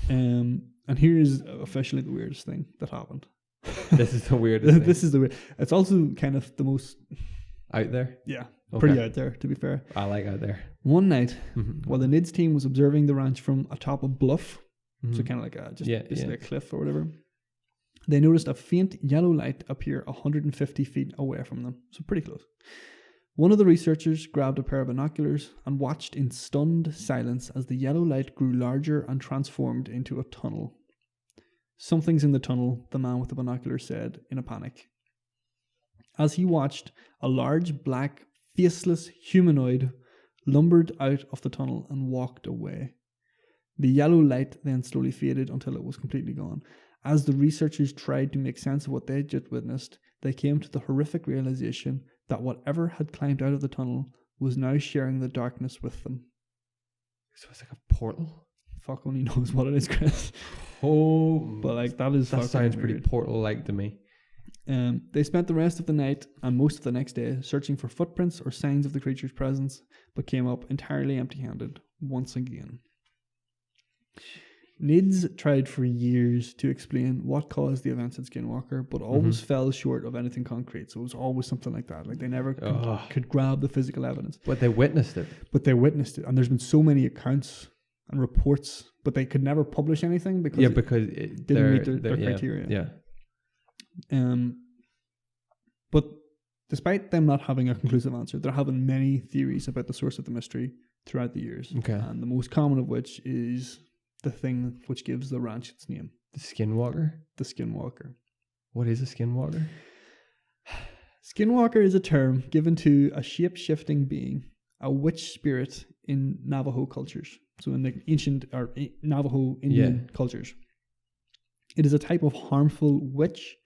And here is officially the weirdest thing that happened. This is the weirdest thing. This is the weird. It's also kind of the most out there. Yeah, pretty out there, to be fair. I like out there. One night, while the NIDS team was observing the ranch from atop a bluff, so kind of like a cliff or whatever, They noticed a faint yellow light appear 150 feet away from them, so pretty close. One of the researchers grabbed a pair of binoculars and watched in stunned silence as the yellow light grew larger and transformed into a tunnel. "Something's in the tunnel," the man with the binoculars said in a panic. As he watched, a large, black, faceless humanoid lumbered out of the tunnel and walked away. The yellow light then slowly faded until it was completely gone. As the researchers tried to make sense of what they had just witnessed, they came to the horrific realization that whatever had climbed out of the tunnel was now sharing the darkness with them. So it's like a portal? Fuck only knows what it is, Chris. Oh, but like that sounds pretty portal-like to me. They spent the rest of the night and most of the next day searching for footprints or signs of the creature's presence, but came up entirely empty-handed once again. NIDS tried for years to explain what caused the events at Skinwalker, but always fell short of anything concrete. So it was always something like that. Like they never could grab the physical evidence. But they witnessed it. And there's been so many accounts and reports, but they could never publish anything because it didn't meet their criteria. Yeah. But despite them not having a conclusive answer, they're having many theories about the source of the mystery throughout the years. Okay. And the most common of which is the thing which gives the ranch its name. The Skinwalker? The Skinwalker. What is a Skinwalker? Skinwalker is a term given to a shape-shifting being, a witch spirit in Navajo cultures. So in the ancient or Navajo Indian cultures. It is a type of harmful witch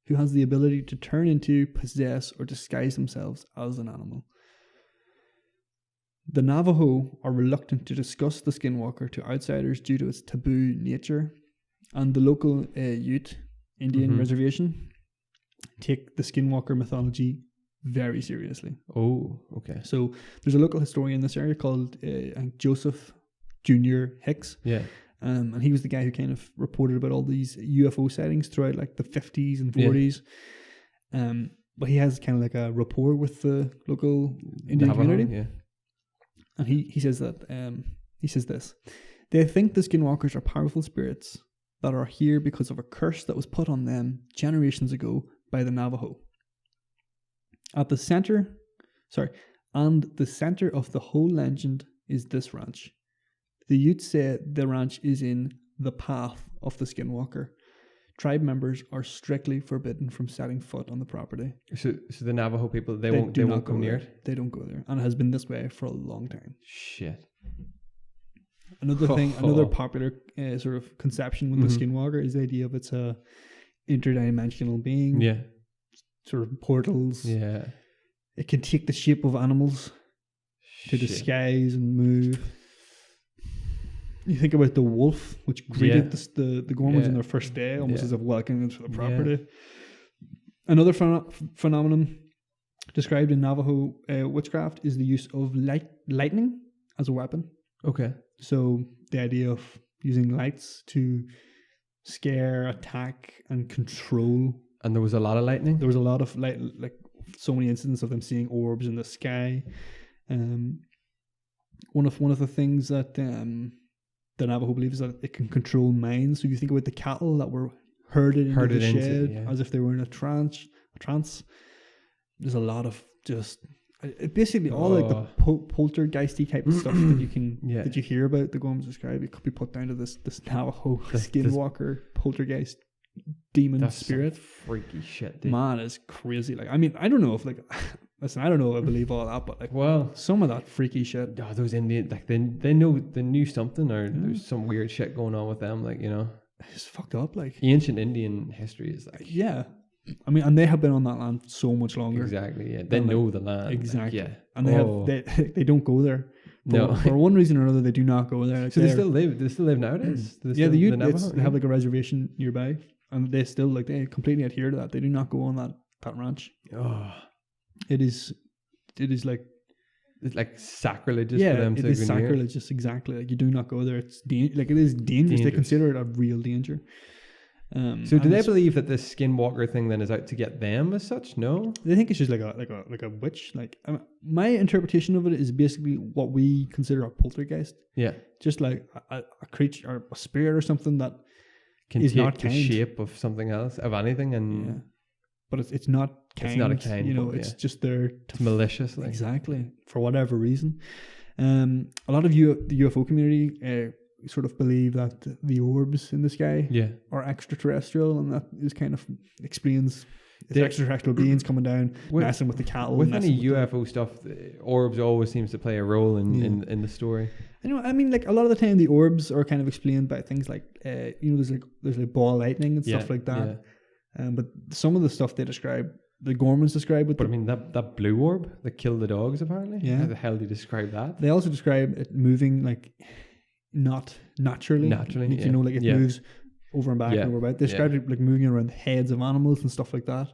who has the ability to turn into, possess, or disguise themselves as an animal. The Navajo are reluctant to discuss the Skinwalker to outsiders due to its taboo nature, and the local Ute Indian reservation take the Skinwalker mythology very seriously. Oh, okay. So there's a local historian in this area called Joseph Jr. Hicks. Yeah. And he was the guy who kind of reported about all these UFO sightings throughout like the 50s and 40s. But he has kind of like a rapport with the local Indian community. Yeah. And he says that, he says this: they think the Skinwalkers are powerful spirits that are here because of a curse that was put on them generations ago by the Navajo. The center of the whole legend is this ranch. The Utes say the ranch is in the path of the Skinwalker. Tribe members are strictly forbidden from setting foot on the property. So the Navajo people, they won't come near it? They don't go there. And it has been this way for a long time. Shit. Another popular sort of conception with the Skinwalker is the idea of it's a interdimensional being. Yeah. Sort of portals. Yeah. It can take the shape of animals to disguise and move. You think about the wolf, which greeted the Gormans on their first day, almost as a welcome into the property. Yeah. Another phenomenon described in Navajo witchcraft is the use of lightning as a weapon. Okay. So the idea of using lights to scare, attack, and control. And there was a lot of lightning? There was a lot of like so many incidents of them seeing orbs in the sky. One of the things that the Navajo believes that it can control minds. So you think about the cattle that were herded into the shed as if they were in a trance. There's a lot of just basically all like the poltergeisty type of stuff that you can that you hear about the Gormans describe. It could be put down to this Navajo Skinwalker poltergeist demon spirit. Freaky shit, dude. Man, it's crazy. Like, I mean, I don't know if like. Listen, I don't know if I believe all that, but like, well, some of that freaky shit. Oh, those Indians, like they knew something, or there's some weird shit going on with them, like, you know. It's fucked up, like. Ancient Indian history is like. Yeah. I mean, and they have been on that land so much longer. Exactly, yeah. They know the land. Exactly. Like, yeah. And they don't go there. For one reason or another, they do not go there. Like, so they still live nowadays? They have like a reservation nearby, and they still, like, they completely adhere to that. They do not go on that ranch. Oh. It is like it's like sacrilegious for them to go. It is sacrilegious, exactly. Like, you do not go there. It's it is dangerous. They consider it a real danger. So do they believe that this Skinwalker thing then is out to get them as such? No, they think it's just like a witch. Like, my interpretation of it is basically what we consider a poltergeist. Yeah, just like a creature or a spirit or something that can is take not the kind. shape of something else, of anything, and but it's not kind. it's not a kind. You know, but, it's just there. It's malicious. Like. Exactly, for whatever reason. A lot of the UFO community sort of believe that the orbs in the sky are extraterrestrial, and that is kind of explains extraterrestrial beings coming down, messing with the cattle. With any UFO stuff, orbs always seems to play a role in the story. I mean, like a lot of the time, the orbs are kind of explained by things like, there's like ball lightning and stuff like that. Yeah. But some of the stuff they describe, the Gormans describe. But I mean, that blue orb that killed the dogs, apparently. Yeah. How the hell do you describe that? They also describe it moving like not naturally. Naturally, you know, like it moves over and back and over about. They described it like moving around the heads of animals and stuff like that.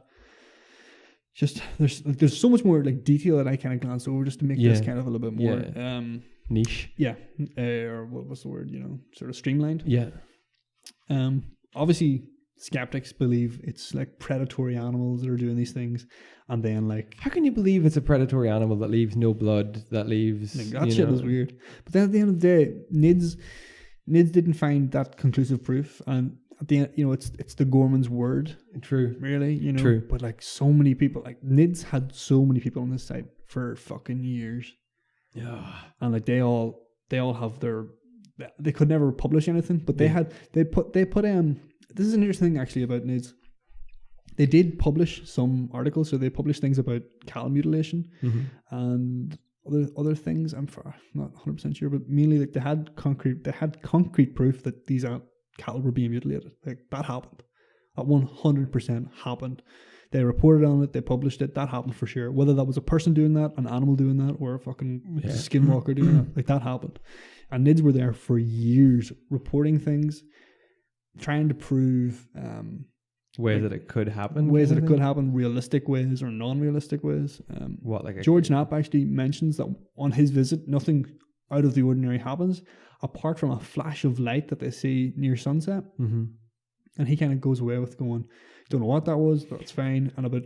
Just there's so much more like detail that I kind of glanced over just to make this kind of a little bit more niche. Yeah, or what was the word? You know, sort of streamlined. Yeah. Obviously, skeptics believe it's like predatory animals that are doing these things, and then like, how can you believe it's a predatory animal that leaves no blood, that leaves like, that shit is weird. But then at the end of the day, NIDS didn't find that conclusive proof, and at the end, you know, it's the Gorman's word. True. Really, you know. True. But like so many people, like NIDS had so many people on this site for fucking years. Yeah. And like they all have they could never publish anything, but they put this is an interesting thing actually about NIDS. They did publish some articles, so they published things about cattle mutilation and other things. I'm not 100% sure, but mainly like they had concrete proof that these cattle were being mutilated. Like that happened. That 100% happened. They reported on it. They published it. That happened for sure. Whether that was a person doing that, an animal doing that, or a fucking skinwalker doing that, like that happened. And NIDS were there for years reporting things, trying to prove ways that it could happen. Ways that it could happen, realistic ways or non-realistic ways. George Knapp actually mentions that on his visit, nothing out of the ordinary happens, apart from a flash of light that they see near sunset. And he kind of goes away with going, don't know what that was, but it's fine. And about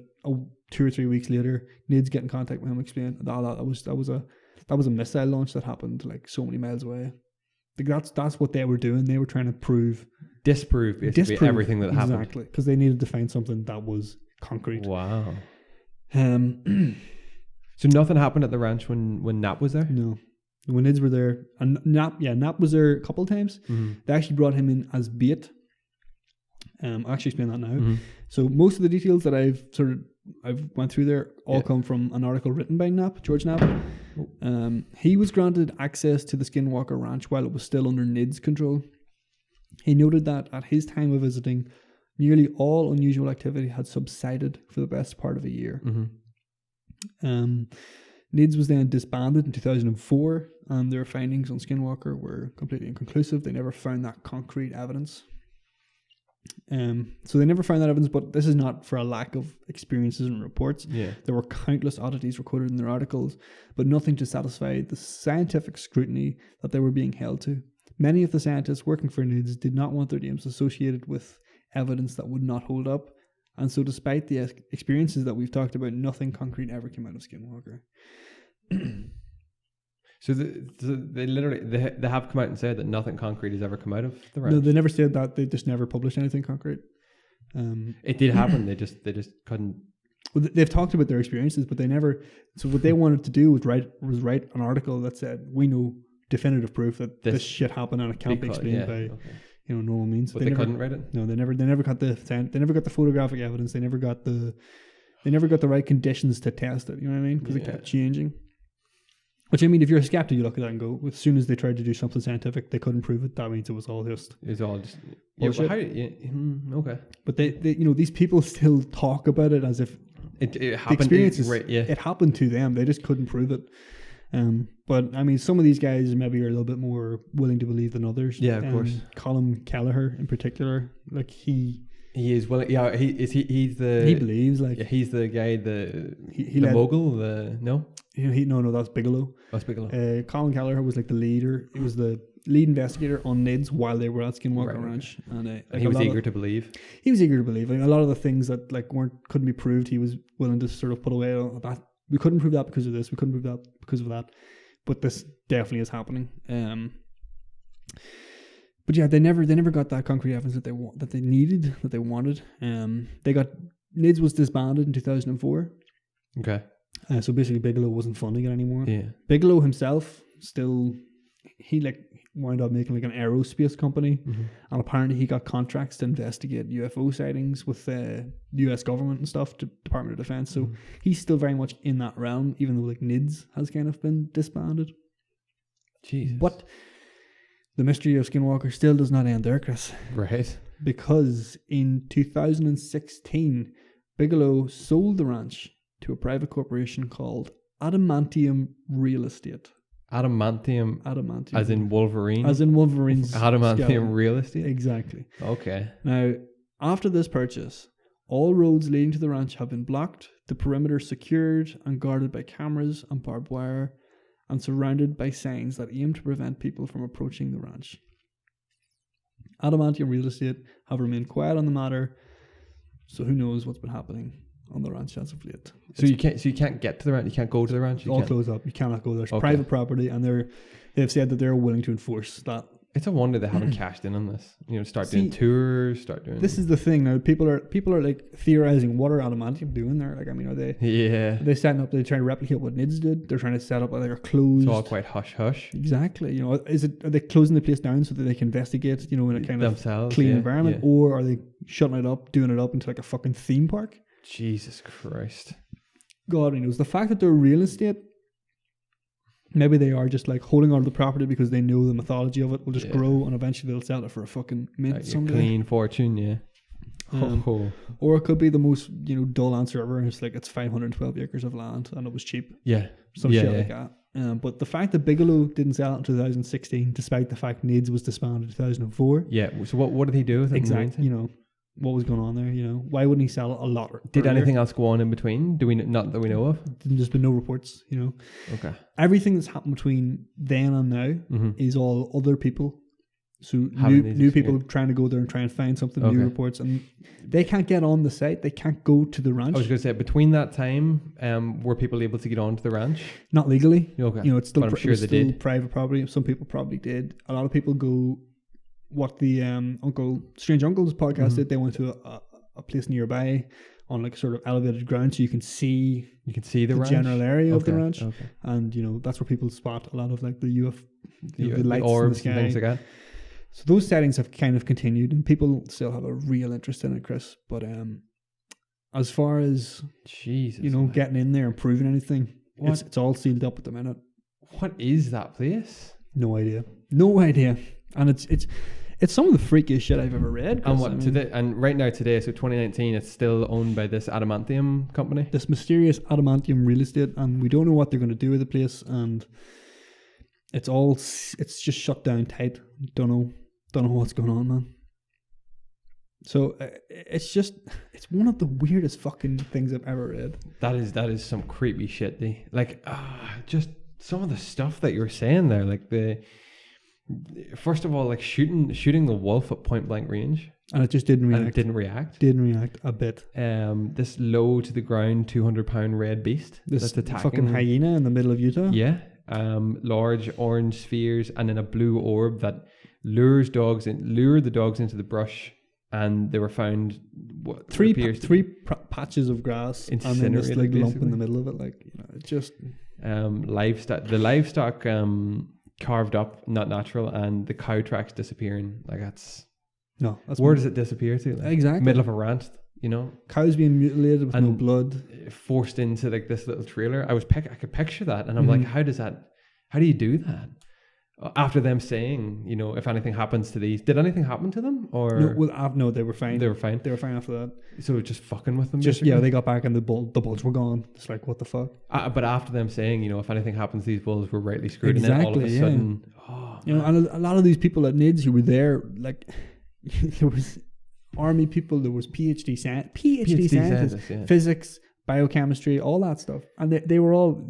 2 or 3 weeks later, NIDS get in contact with him, explain that was a missile launch that happened like so many miles away. Like that's what they were doing. They were trying to disprove everything that happened. Exactly, because they needed to find something that was concrete. Wow. So nothing happened at the ranch when Knapp was there? No. When NIDS were there, and Knapp was there a couple of times. They actually brought him in as bait. I'll actually explain that now. So most of the details that I've went through there all come from an article written by George Knapp. He was granted access to the Skinwalker Ranch while it was still under NIDS control. He noted that at his time of visiting, nearly all unusual activity had subsided for the best part of a year. NIDS was then disbanded in 2004, and their findings on Skinwalker were completely inconclusive. They never found that concrete evidence. So they never found that evidence, but this is not for a lack of experiences and reports. There were countless oddities recorded in their articles, but nothing to satisfy the scientific scrutiny that they were being held to. Many of the scientists working for NIDS did not want their names associated with evidence that would not hold up, and so despite the experiences that we've talked about, nothing concrete ever came out of Skinwalker. So they literally they have come out and said that nothing concrete has ever come out of the ranch. No, they never said that. They just never published anything concrete. It did happen. They just couldn't. Well, they've talked about their experiences, but they never. So what they wanted to do was write an article that said, "We know definitive proof that this shit happened and it can't be explained by normal means." But they couldn't write it. No, they never got the photographic evidence. They never got the right conditions to test it. You know what I mean? Because it kept changing. Which, I mean, if you're a skeptic, you look at that and go, as soon as they tried to do something scientific, they couldn't prove it. That means it was all just bullshit. Okay. But they these people still talk about it as if it happened. It happened to them. They just couldn't prove it. But I mean, some of these guys maybe are a little bit more willing to believe than others. Yeah, of course. Colin Kelleher in particular, like he is willing. Yeah, he believes like he's the guy the mogul. That's Bigelow. That's Bigelow. Colin Kelleher was like the leader. He was the lead investigator on NIDS while they were at Skinwalker Ranch, and he was eager to believe. He was eager to believe. Like, a lot of the things that like couldn't be proved, he was willing to sort of put away. That we couldn't prove that because of this. We couldn't prove that because of that. But this definitely is happening. But yeah, they never got that concrete evidence that they wanted. NIDS was disbanded in 2004. Okay. So basically, Bigelow wasn't funding it anymore. Yeah. Bigelow himself he wound up making like an aerospace company, and apparently he got contracts to investigate UFO sightings with the U.S. government and stuff, Department of Defense. So he's still very much in that realm, even though like NIDS has kind of been disbanded. Jesus. But the mystery of Skinwalker still does not end there, Chris. Right. Because in 2016, Bigelow sold the ranch to a private corporation called Adamantium Real Estate. Adamantium. As in Wolverine? As in Wolverine's Adamantium skeleton. Real Estate? Exactly. Okay. Now, after this purchase, all roads leading to the ranch have been blocked, the perimeter secured and guarded by cameras and barbed wire, and surrounded by signs that aim to prevent people from approaching the ranch. Adamantium Real Estate have remained quiet on the matter, so who knows what's been happening on the ranch as of late. So you can't get to the ranch. You can't go to the ranch. All closed up. You cannot go there. It's private property, and they've said that they're willing to enforce that. It's a wonder they haven't cashed in on this. Doing tours. This is the thing now. People are like theorizing, what are Adamantium doing there? Like, I mean, are they? Yeah. They're setting up. They're trying to replicate what NIDS did. They're trying to set up like a closed. It's all quite hush hush. Exactly. Are they closing the place down so that they can investigate? In a kind themselves, of clean environment, or are they shutting it up, doing it up into like a fucking theme park? Jesus Christ. God only knows. The fact that they're real estate. Maybe they are just like holding on to the property because they know the mythology of it will just grow, and eventually they'll sell it for a fucking mint someday. Clean fortune, yeah. Or it could be the most dull answer ever. It's like it's 512 acres of land and it was cheap. Yeah, some shit like that. But the fact that Bigelow didn't sell it in 2016, despite the fact NIDS was disbanded in 2004. Yeah. So what did he do with it? Exactly. What was going on there? Why wouldn't he sell it a lot? Did anything else go on in between? Not that we know of? There's been no reports. Okay. Everything that's happened between then and now is all other people. So new people trying to go there and try and find something, new reports, and they can't get on the site. They can't go to the ranch. I was going to say, between that time, were people able to get onto the ranch? Not legally. Okay. It's still, but I'm sure they did. Private property. Some people probably did. A lot of people go. What the Strange Uncle's podcast did, they went to a place nearby on like sort of elevated ground, so you can see the ranch? General area of the ranch, and that's where people spot a lot of like the UFO, the lights, orbs, in the sky. and things like that. So those settings have kind of continued, and people still have a real interest in it, Chris. But as far as getting in there and proving anything, it's all sealed up at the minute. What is that place? No idea, and it's some of the freakiest shit I've ever read. And right now today, so 2019, it's still owned by this Adamantium company, this mysterious Adamantium Real Estate, and we don't know what they're going to do with the place, and it's just shut down tight. Don't know what's going on, man. So it's one of the weirdest fucking things I've ever read. That is some creepy shit. Just some of the stuff that you're saying there, like first of all, like shooting the wolf at point blank range, and it just didn't react. And it didn't react. Didn't react a bit. This low to the ground 200-pound red beast. This fucking hyena in the middle of Utah. Yeah. Large orange spheres, and then a blue orb that lured the dogs into the brush, and they were found three patches of grass and then this like lump in the middle of it, like it just livestock carved up, not natural, and the cow tracks disappearing. Like that's where does it disappear to? Like, exactly middle of a ranch, cows being mutilated with no blood, forced into like this little trailer. I could picture that, and I'm like, how do you do that? After them saying, if anything happens to these, did anything happen to them? Or no, they were fine. They were fine. They were fine after that. So just fucking with them. They got back and the bulls were gone. It's like, what the fuck? But after them saying, if anything happens to these bulls, we're rightly screwed. Exactly, and then all of a sudden, and a lot of these people at NIDS who were there, like there was army people, there was PhD scientists, physics, biochemistry, all that stuff, and they were all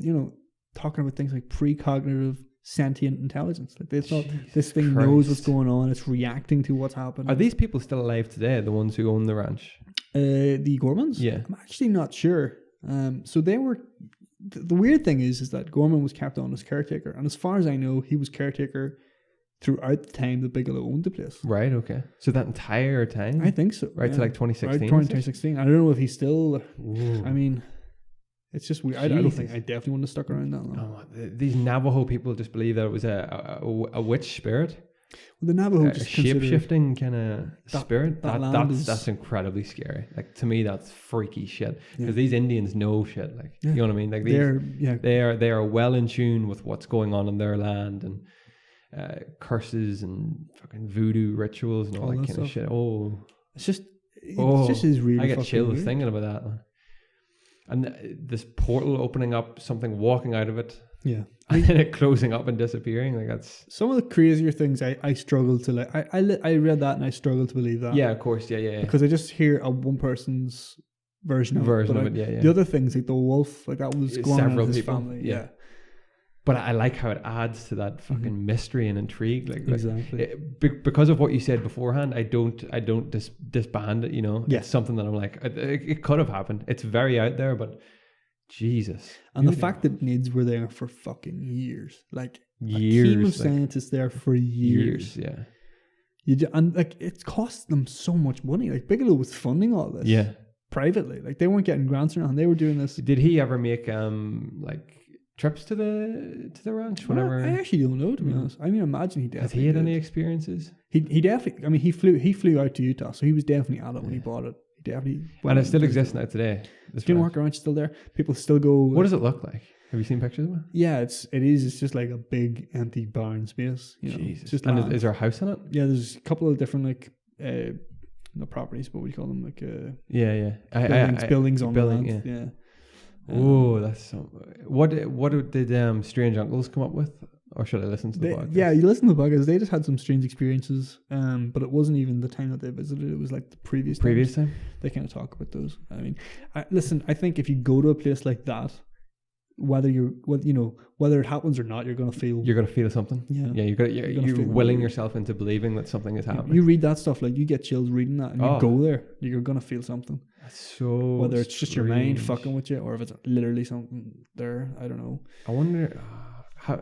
talking about things like precognitive sentient intelligence. Like they thought this thing knows what's going on, it's reacting to what's happening. Are these people still alive today, the ones who own the ranch? The Gormans? Yeah. I'm actually not sure. So they were, the weird thing is that Gorman was kept on as caretaker, and as far as I know, he was caretaker throughout the time that Bigelow owned the place. Right, okay. So that entire time? I think so. Right to like 2016? Right, 2016. I don't know if he's still... Ooh. I mean, it's just weird. I don't think I definitely wouldn't have stuck around that long. Oh, these Navajo people just believe that it was a witch spirit. Well, the Navajo just shape-shifting kind of spirit. That's incredibly scary. Like, to me, that's freaky shit. Because these Indians know shit. Like, you know what I mean? Like, they are well in tune with what's going on in their land, and curses and fucking voodoo rituals and all that kind of shit. It's just is really. I get chills weird. thinking about that. And this portal opening up, something walking out of it. Yeah. And then it closing up and disappearing. Like, that's some of the crazier things I struggle to like. I read that and I struggle to believe that. Yeah, of course. Yeah. Because I just hear a one person's version of it. Yeah. The other things, like the wolf, like that was going on in his family. Yeah. But I like how it adds to that fucking mystery and intrigue. Like, exactly. Because of what you said beforehand, I don't disband it. You know, it's something that I'm like, it could have happened. It's very out there, but Jesus. And the fact that NIDS were there for fucking years, like years, a team of scientists there for years. Yeah. And like it cost them so much money. Like Bigelow was funding all this. Yeah. Privately, like they weren't getting grants or nothing. They were doing this. Did he ever make like trips to the ranch? Whenever I actually don't know, to be honest. I mean, imagine he definitely. Has he had any experiences? He definitely. I mean, he flew out to Utah, so he was definitely at it when he bought it. He definitely. And it still exists now today. Skinwalker Ranch is still there. People still go. What does it look like? Have you seen pictures of it? Yeah, it is. It's just like a big empty barn space. You know, Jesus. It's just and is there a house in it? Yeah, there's a couple of different like. No properties, but what do you call them? Like buildings on land. Yeah. Oh, that's so. What did Strange Uncles come up with, or should I listen to the podcast? Yeah, you listen to the podcast. They just had some strange experiences, but it wasn't even the time that they visited. It was like the previous time. They kind of talk about those. I mean, listen. I think if you go to a place like that, whether it happens or not, you're gonna feel something. Yeah, you're willing yourself into believing that something is happening. You read that stuff, like you get chills reading that, and you go there, you're gonna feel something. That's so whether it's just your mind fucking with you, or if it's literally something there. I don't know. I wonder how.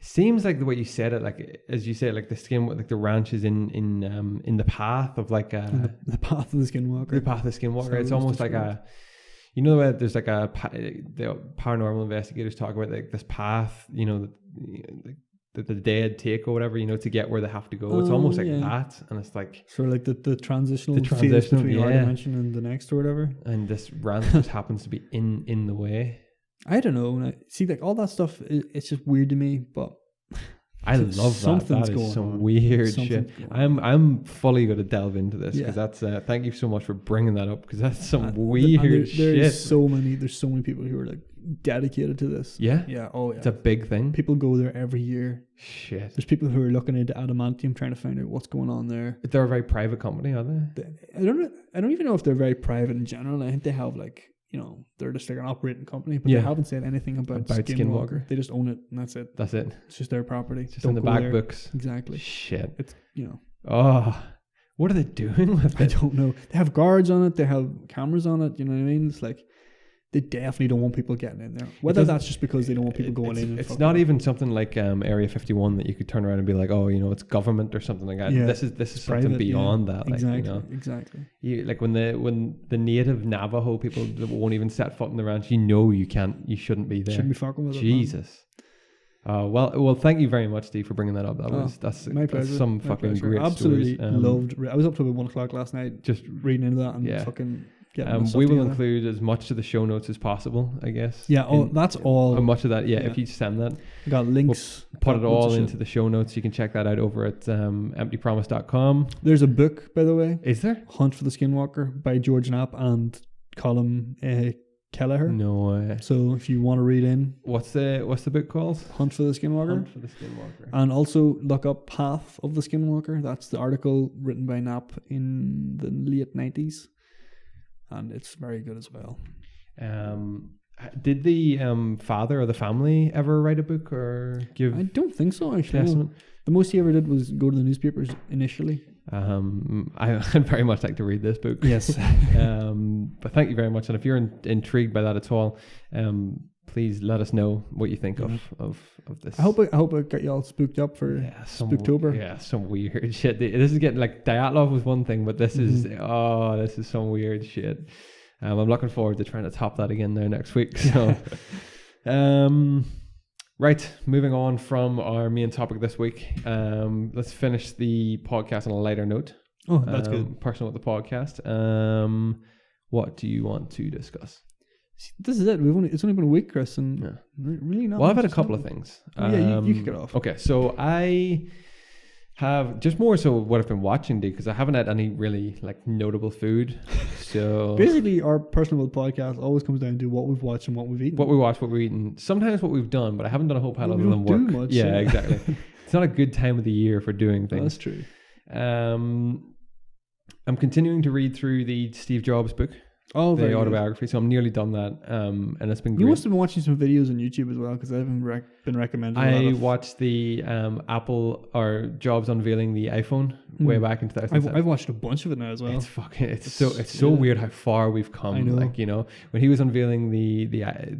Seems like the way you said it, like as you said, like the ranch is in the path of like the path of the Skinwalker. The path of the Skinwalker. So it's almost like a. You know the way there's like the paranormal investigators talk about like this path, you know, the dead take or whatever, you know, to get where they have to go. It's almost like that, and it's like sort of like the transitional phase between our dimension and the next or whatever. And this ranch just happens to be in the way. I don't know. And see, like all that stuff, it's just weird to me, but. I love that. That is some weird shit. I'm fully going to delve into this because that's. Thank you so much for bringing that up because that's some weird shit. There's so many people who are like dedicated to this. Yeah, yeah. Oh yeah, it's a big thing. People go there every year. Shit. There's people who are looking into adamantium, trying to find out what's going on there. They're a very private company, are they? I don't even know if they're very private in general. I think they have like. You know, they're just like an operating company, but they haven't said anything about Skinwalker. They just own it, and that's it. That's it. It's just their property. It's just in the back books. Exactly. Shit. It's, you know. Oh, what are they doing with it? I don't know. They have guards on it. They have cameras on it. You know what I mean? It's like they definitely don't want people getting in there. Whether that's just because they don't want people going in. It's not even something like Area 51 that you could turn around and be like, oh, you know, it's government or something like that. Yeah, this is something private, beyond that. Like, exactly. You know, exactly. You like when the native Navajo people that won't even set foot in the ranch, you know, you shouldn't be there. Shouldn't be fucking with Jesus. Well, thank you very much, Steve, for bringing that up. That's my pleasure. That's some fucking great Absolutely stories. Loved. I was up to about 1:00 last night, just reading into that and fucking. We will include as much to the show notes as possible, I guess. Yeah, that's all. Much of that, if you send that. We got links. We'll put it all into the show notes. You can check that out over at emptypromise.com. There's a book, by the way. Is there? Hunt for the Skinwalker by George Knapp and Colin Kelleher. No way. So if you want to read in. What's the book called? Hunt for the Skinwalker. Hunt for the Skinwalker. And also look up Path of the Skinwalker. That's the article written by Knapp in the late 90s. And it's very good as well. Did the father of the family ever write a book or give? I don't think so, actually. No. The most he ever did was go to the newspapers initially. I'd very much like to read this book. Yes. But thank you very much. And if you're intrigued by that at all, please let us know what you think of this. I hope I got you all spooked up for Spooktober. Yeah, some weird shit. This is getting like Dyatlov was one thing, but this is this is some weird shit. I'm looking forward to trying to top that again now next week. So, right, moving on from our main topic this week. Let's finish the podcast on a lighter note. Oh, that's good. Personal with the podcast. What do you want to discuss? This is it. It's only been a week, Chris, and really not. Well, I've had a couple of things. You kick it off. Okay, so I have just more so what I've been watching, because I haven't had any really like notable food. So basically, our personal podcast always comes down to what we've watched and what we've eaten. What we watched, what we've eaten. Sometimes what we've done, but I haven't done a whole pile other than work. Much, yeah, exactly. It's not a good time of the year for doing things. That's true. I'm continuing to read through the Steve Jobs book. Oh, the autobiography. So I'm nearly done that, and it's been great. You must have been watching some videos on YouTube as well, because I've been recommended. I watched the Apple or Jobs unveiling the iPhone way back in 2007. I've watched a bunch of it now as well. It's so weird how far we've come. I know. Like, you know, when he was unveiling the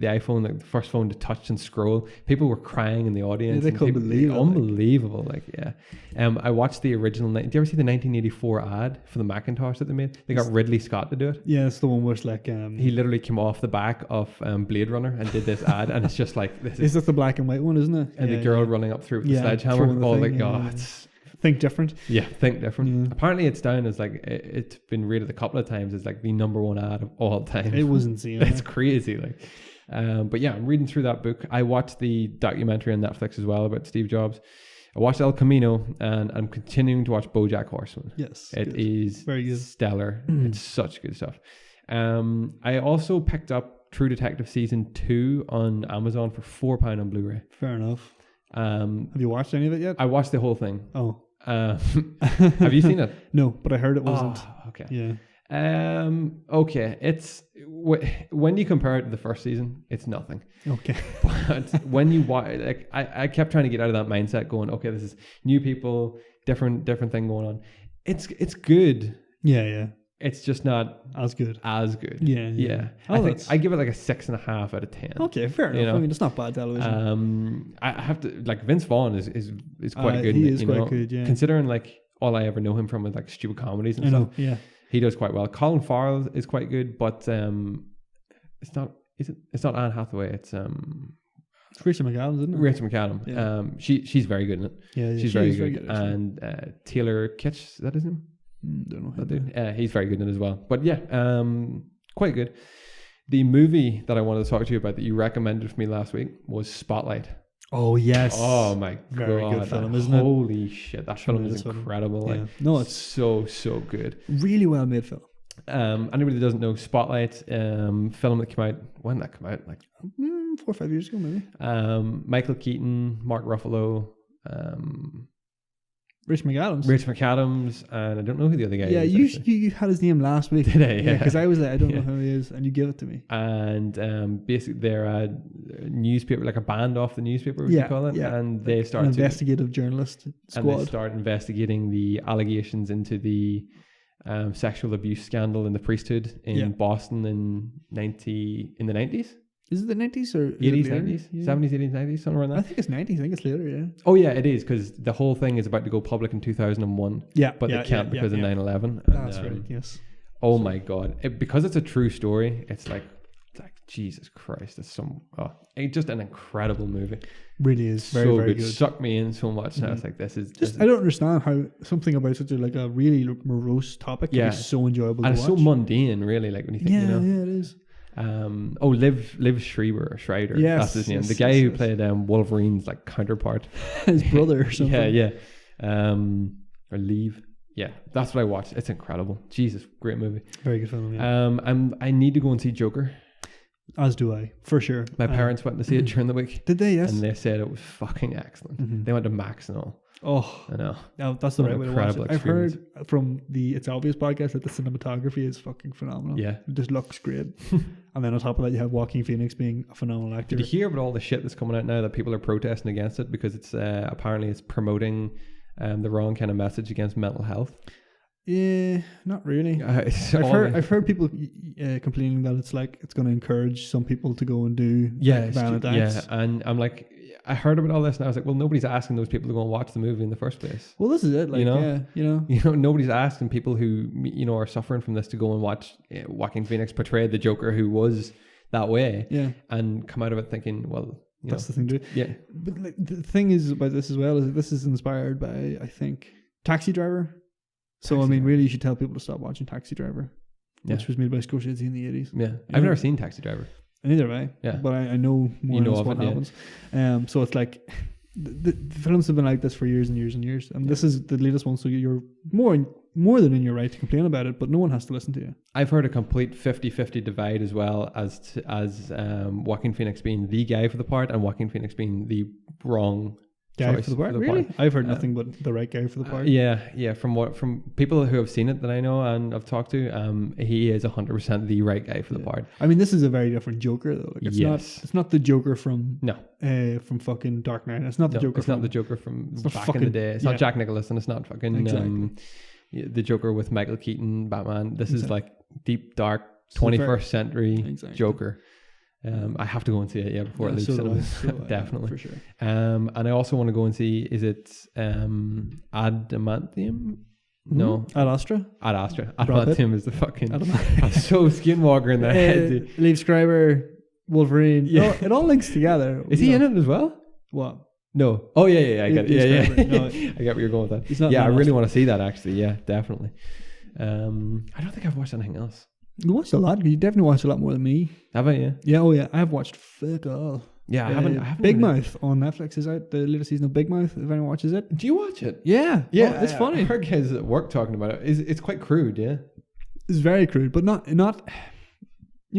iPhone, like the first phone to touch and scroll, people were crying in the audience. Yeah, they couldn't believe it. Unbelievable. Like, yeah. I watched the original. Do you ever see the 1984 ad for the Macintosh that they made? They got Ridley Scott to do it. Yeah, it's the one where it's like he literally came off the back of Blade Runner and did this ad, and it's just like this. Is this the black and white one, isn't it? And the girl running up through with the sledgehammer. It's think different. Yeah, think different. Yeah. Apparently, it's down as like it's been rated a couple of times as like the #1 ad of all time. It was insane. It's crazy, like. But yeah, I'm reading through that book. I watched the documentary on Netflix as well about Steve Jobs. I watched El Camino, and I'm continuing to watch BoJack Horseman. Yes, it is very good, stellar. It's such good stuff. I also picked up True Detective Season 2 on Amazon for £4 on Blu-ray. Fair enough. Have you watched any of it yet? I watched the whole thing. Oh. Have you seen it? No, but I heard it wasn't. Oh, okay. Yeah. Okay. It's when you compare it to the first season, it's nothing. Okay. But when you watch, like, I kept trying to get out of that mindset, going, okay, this is new people, different thing going on. It's good. Yeah. It's just not as good. Yeah. Oh, I think I give it like a 6.5 out of 10. Okay, fair enough. You know? I mean, it's not bad television. I have to, like, Vince Vaughn is quite good. He is quite good, yeah. Considering like all I ever know him from is like stupid comedies and stuff. Yeah. He does quite well. Colin Farrell is quite good, but it's not. It's not Anne Hathaway. It's Rachel McAdams, isn't it? Rachel McAdams. Yeah. She's very good in it. Yeah, she's very good. And Taylor Kitsch, is that his name? Don't know. That dude. He's very good in it as well. But yeah, quite good. The movie that I wanted to talk to you about that you recommended for me last week was Spotlight. Oh yes. Oh my Very god. Good film, isn't it? Holy shit, that film is incredible. Yeah. Like, no, it's so good. Really well made film. Anybody that doesn't know, Spotlight, film that came out, when did that come out? Like 4 or 5 years ago, maybe. Michael Keaton, Mark Ruffalo, Rachel McAdams, and I don't know who the other guy is. Yeah, you had his name last week. Did I? Yeah. Because I was like, I don't know who he is, and you gave it to me. And basically they're a newspaper, like a band off the newspaper, would you call it? Yeah. And they start an investigative journalist squad. And they start investigating the allegations into the sexual abuse scandal in the priesthood in Boston in the 90s. Is it the 90s or 80s, 90s, 70s, 80s, 90s, somewhere around that? I think it's 90s. I think it's later, yeah. Oh, yeah, it is, because the whole thing is about to go public in 2001. Yeah. But they can't because of 9/11. That's right, yes. Oh, my God. Because it's a true story, it's like Jesus Christ. It's just an incredible movie. Really is. Very, so very good. Sucked me in so much. And I was like, this is... I don't understand how something about such a really morose topic can be so enjoyable to watch. And it's so mundane, really, like when you think, you know. Yeah, it is. Liv Schreiber. Yes, that's his name. The guy who played Wolverine's like counterpart, his brother or something. Yeah. Or Leave. Yeah, that's what I watched. It's incredible. Jesus, great movie. Very good film. Yeah. I need to go and see Joker. As do I, for sure. My parents went to see it during the week. Did they? Yes. And they said it was fucking excellent. Mm-hmm. They went to Max and all. Oh, I know. No, that's the right way to watch it. Experience. I've heard from the It's Obvious podcast that the cinematography is fucking phenomenal. Yeah. It just looks great. And then on top of that, you have Joaquin Phoenix being a phenomenal actor. Did you hear about all the shit that's coming out now that people are protesting against it because it's apparently it's promoting the wrong kind of message against mental health? Yeah, not really. I've heard people complaining that it's like it's going to encourage some people to go and do violent acts. Yeah, and I'm like, I heard about all this, and I was like, well, nobody's asking those people to go and watch the movie in the first place. Well, this is it, like, you know, nobody's asking people who are suffering from this to go and watch Joaquin Phoenix portray the Joker who was that way, and come out of it thinking, well, that's the thing to do. Yeah, but like, the thing is about this as well is this is inspired by, I think, Taxi Driver. So, I mean, really, you should tell people to stop watching Taxi Driver, which was made by Scorsese in the 80s. Yeah. I've never seen Taxi Driver. Neither have I. Yeah. But I know more or less what happens. So it's like, the films have been like this for years and years and years. And this is the latest one, so you're more than in your right to complain about it, but no one has to listen to you. I've heard a complete 50-50 divide as well as Joaquin Phoenix being the guy for the part and Joaquin Phoenix being the wrong guy for the part. Really? I've heard nothing but the right guy for the part. Yeah. From people who have seen it that I know and I've talked to, he is 100% the right guy for the part. I mean, this is a very different Joker though. Like, it's not the Joker from from fucking Dark Knight. It's not the Joker. It's not the Joker from back in the day. It's not Jack Nicholson. It's not fucking the Joker with Michael Keaton, Batman. This is like deep, dark 21st century Joker. I have to go and see it before it leaves cinemas. Definitely. For sure. And I also want to go and see, is it Adamantium? No. Ad Astra. Adamantium is the fucking I'm so Skinwalker in the head, dude. Liev Schreiber, Wolverine. Yeah. It all links together. Is he in it as well? What? No. Oh yeah, I get it. Yeah. No, I get where you're going with that. I really want to see that actually. Yeah, definitely. I don't think I've watched anything else. You watched a lot. You definitely watched a lot more than me. Have I? Yeah. Yeah. Oh yeah. I've watched fuck all. Yeah, I haven't. Big Mouth on Netflix is out. The latest season of Big Mouth. If anyone watches it, do you watch it? Yeah. Yeah. It's funny. I heard guys at work talking about it. It's quite crude. Yeah. It's very crude, but not. You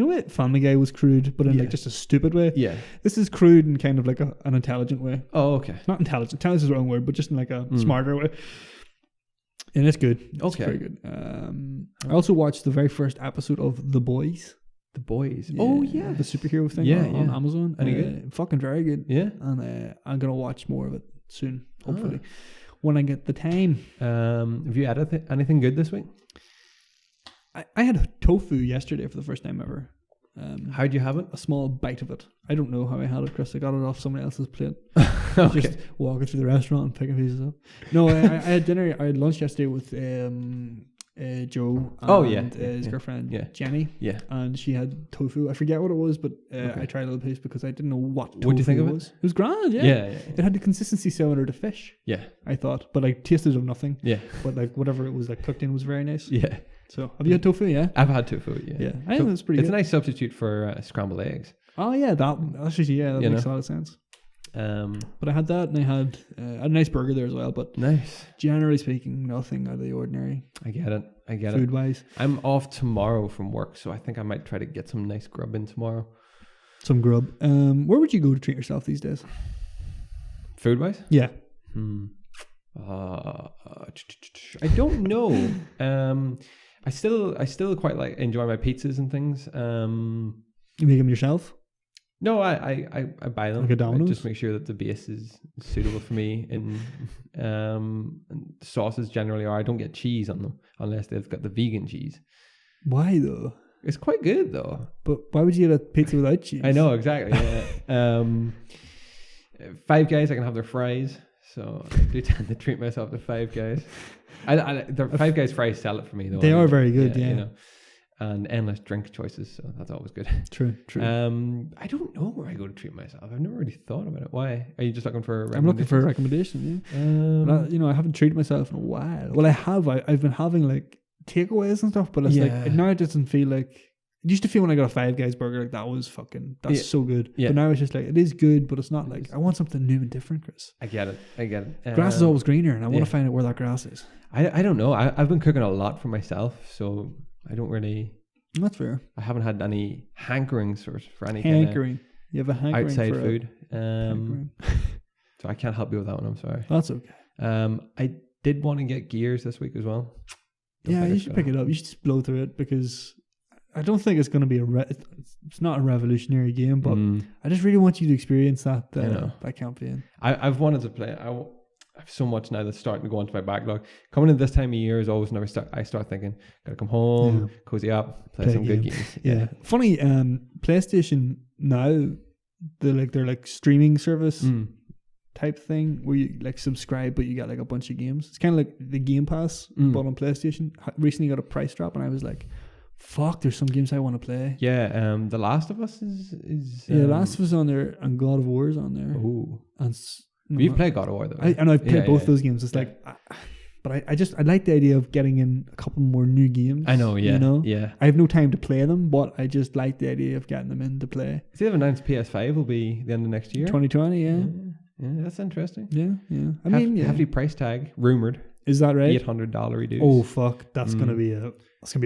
know what? Family Guy was crude, but in like just a stupid way. Yeah. This is crude in kind of like an intelligent way. Oh, okay. Not intelligent. Intelligent is the wrong word, but just in like a smarter way. And it's good. It's very good. I also watched the very first episode of The Boys. The Boys. Yeah, oh yeah, the superhero thing on Amazon. Any good? Fucking very good. Yeah. And I'm gonna watch more of it soon, hopefully, when I get the time. Have you had anything good this week? I had tofu yesterday for the first time ever. How'd you have it? A small bite of it. I don't know how I had it, Chris. I got it off somebody else's plate. Okay. Just walking through the restaurant and picking pieces up. No, I had dinner. I had lunch yesterday with Joe and his girlfriend Jenny. Yeah. And she had tofu. I forget what it was, but I tried a little piece because I didn't know what tofu What'd you think of was. It was grand, yeah. It had the consistency similar to fish. Yeah. I thought. But like tasted of nothing. Yeah. But like whatever it was like cooked in was very nice. Yeah. So have you had tofu? Yeah. I've had tofu, yeah. I think that's pretty good. It's a nice substitute for scrambled eggs. Oh yeah, that makes a lot of sense. But I had that, and I had a nice burger there as well. But nice. Generally speaking, nothing out of the ordinary. I get it. Food wise, I'm off tomorrow from work, so I think I might try to get some nice grub in tomorrow. Some grub. Where would you go to treat yourself these days? Food wise? Yeah. I don't know. I still quite like enjoy my pizzas and things. You make them yourself? No, I buy them. Like a Domino's? I just make sure that the base is suitable for me. And sauces generally are. I don't get cheese on them unless they've got the vegan cheese. Why though? It's quite good though. But why would you get a pizza without cheese? I know, exactly. Yeah. Five Guys, I can have their fries. So I do tend to treat myself to Five Guys. The Five Guys fries sell it for me though. They are very good, yeah. You know, and endless drink choices, so that's always good. True. I don't know where I go to treat myself. I've never really thought about it. Why? Are you just looking for? I'm looking for a recommendation. Yeah. I haven't treated myself in a while. Well, I have. I've been having like takeaways and stuff, but it's like now it doesn't feel like. It used to feel when I got a Five Guys burger like that's so good. Yeah. But now it's just like it is good, but it's not like I want something new and different, Chris. I get it. Grass is always greener, and I want to find out where that grass is. I don't know. I've been cooking a lot for myself, so I don't really. That's fair. I haven't had any hankerings for any hankering. You have a hankering outside for food. So I can't help you with that one. I'm sorry. That's okay. I did want to get Gears this week as well. You should pick it up. You should just blow through it because. I don't think it's going to be it's not a revolutionary game, but I just really want you to experience that campaign. I've wanted to play. I have so much now that's starting to go into my backlog. Coming in this time of year is always when I start thinking, gotta come home, cozy up, play some good games. Yeah. Funny, PlayStation now, they're like streaming service type thing where you like subscribe but you get like a bunch of games. It's kind of like the Game Pass but on PlayStation. Recently got a price drop and I was like, fuck, there's some games I want to play. Yeah, The Last of Us is Last of Us on there and God of War is on there. Oh. And you've played God of War though. I've played both those games. It's like, but I like the idea of getting in a couple more new games. I know, yeah. You know? Yeah. I have no time to play them, but I just like the idea of getting them in to play. See, they've announced PS5 will be the end of next year. 2020, Yeah, that's interesting. Yeah. I mean, hefty price tag, rumored. Is that right? $800 reduce. Oh fuck, that's gonna be a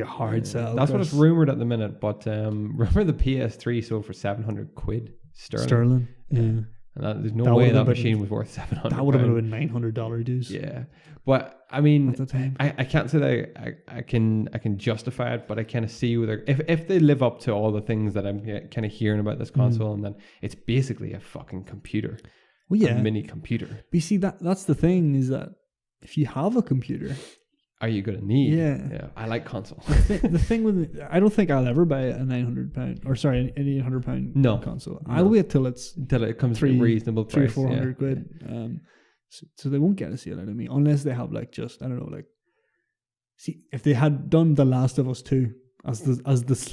hard sell. That's what it's rumored at the minute. But remember the PS3 sold for £700 sterling. Yeah. And there's no way that machine was worth £700. That would have been $900 dues. Yeah, but I mean, at the time. I can't say that I can justify it, but I kind of see whether if they live up to all the things that I'm kind of hearing about this console, and then it's basically a fucking computer. Well, yeah, a mini computer. But you see, that's the thing is that if you have a computer, are you going to need? Yeah. I like consoles. The thing with I don't think I'll ever buy a £900 or sorry, an £800 console. No. I'll wait till it comes to a reasonable price, 300 or 400 quid. So they won't get a sale out of me unless they have like just, I don't know, like, see if they had done The Last of Us 2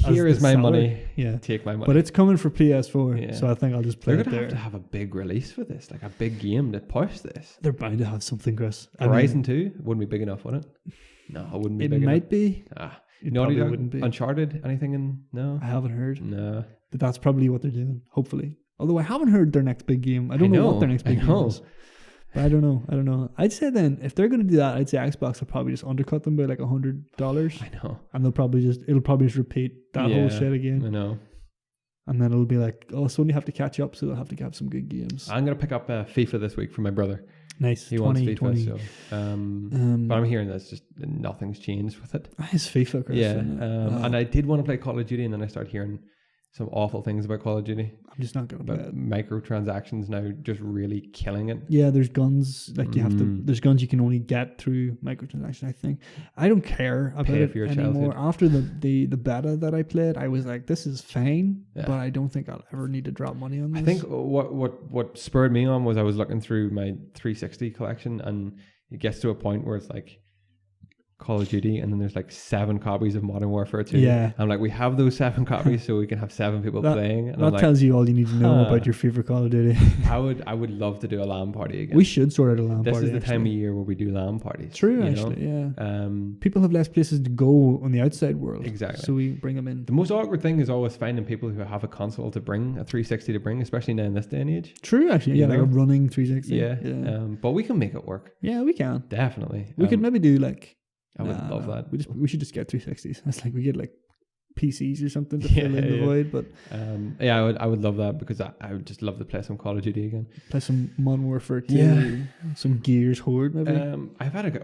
here is my money. Yeah, take my money. But it's coming for PS4, so I think I'll just play it there. They're gonna have to have a big release for this, like a big game to push this. They're bound to have something, Chris. Horizon 2 wouldn't be big enough, would it? No, it wouldn't be big enough. It might be. Naughty Dog wouldn't be. Uncharted, anything in? No, I haven't heard. No, but that's probably what they're doing. Hopefully, although I haven't heard their next big game. I don't know what their next big game is. But I don't know. I'd say then if they're going to do that, I'd say Xbox will probably just undercut them by like $100. I know. And it'll probably just repeat that whole shit again. I know. And then it'll be like, oh, Sony have to catch up, so they'll have to have some good games. I'm going to pick up FIFA this week for my brother. Nice. He wants FIFA, so but I'm hearing that's just nothing's changed with it. It's FIFA, Chris. Yeah. And I did want to play Call of Duty, and then I started hearing some awful things about Call of Duty. I'm just not going to play it. Microtransactions now just really killing it. Yeah, there's guns like you have to. There's guns you can only get through microtransactions. I think I don't care about it anymore. Childhood. After the beta that I played, I was like, this is fine, but I don't think I'll ever need to drop money on this. I think what spurred me on was I was looking through my 360 collection, and it gets to a point where it's like Call of Duty, and then there's like 7 copies of Modern Warfare 2. Yeah. I'm like, we have those 7 copies so we can have 7 people playing. And that tells you all you need to know about your favorite Call of Duty. I would love to do a LAN party again. We should sort out a LAN party. This is the time of year where we do LAN parties. True, actually, yeah. People have less places to go on the outside world. Exactly. So we bring them in. The most awkward thing is always finding people who have a console to bring, a 360 to bring, especially now in this day and age. True, actually. Yeah, like a running 360. Yeah. But we can make it work. Yeah, we can. Definitely. We could maybe do like... I would love that. We should just get 360s. That's like we get like PCs or something to fill in the void. But I would love that because I would just love to play some Call of Duty again. Play some Modern Warfare 2. Some Gears Horde maybe. I've had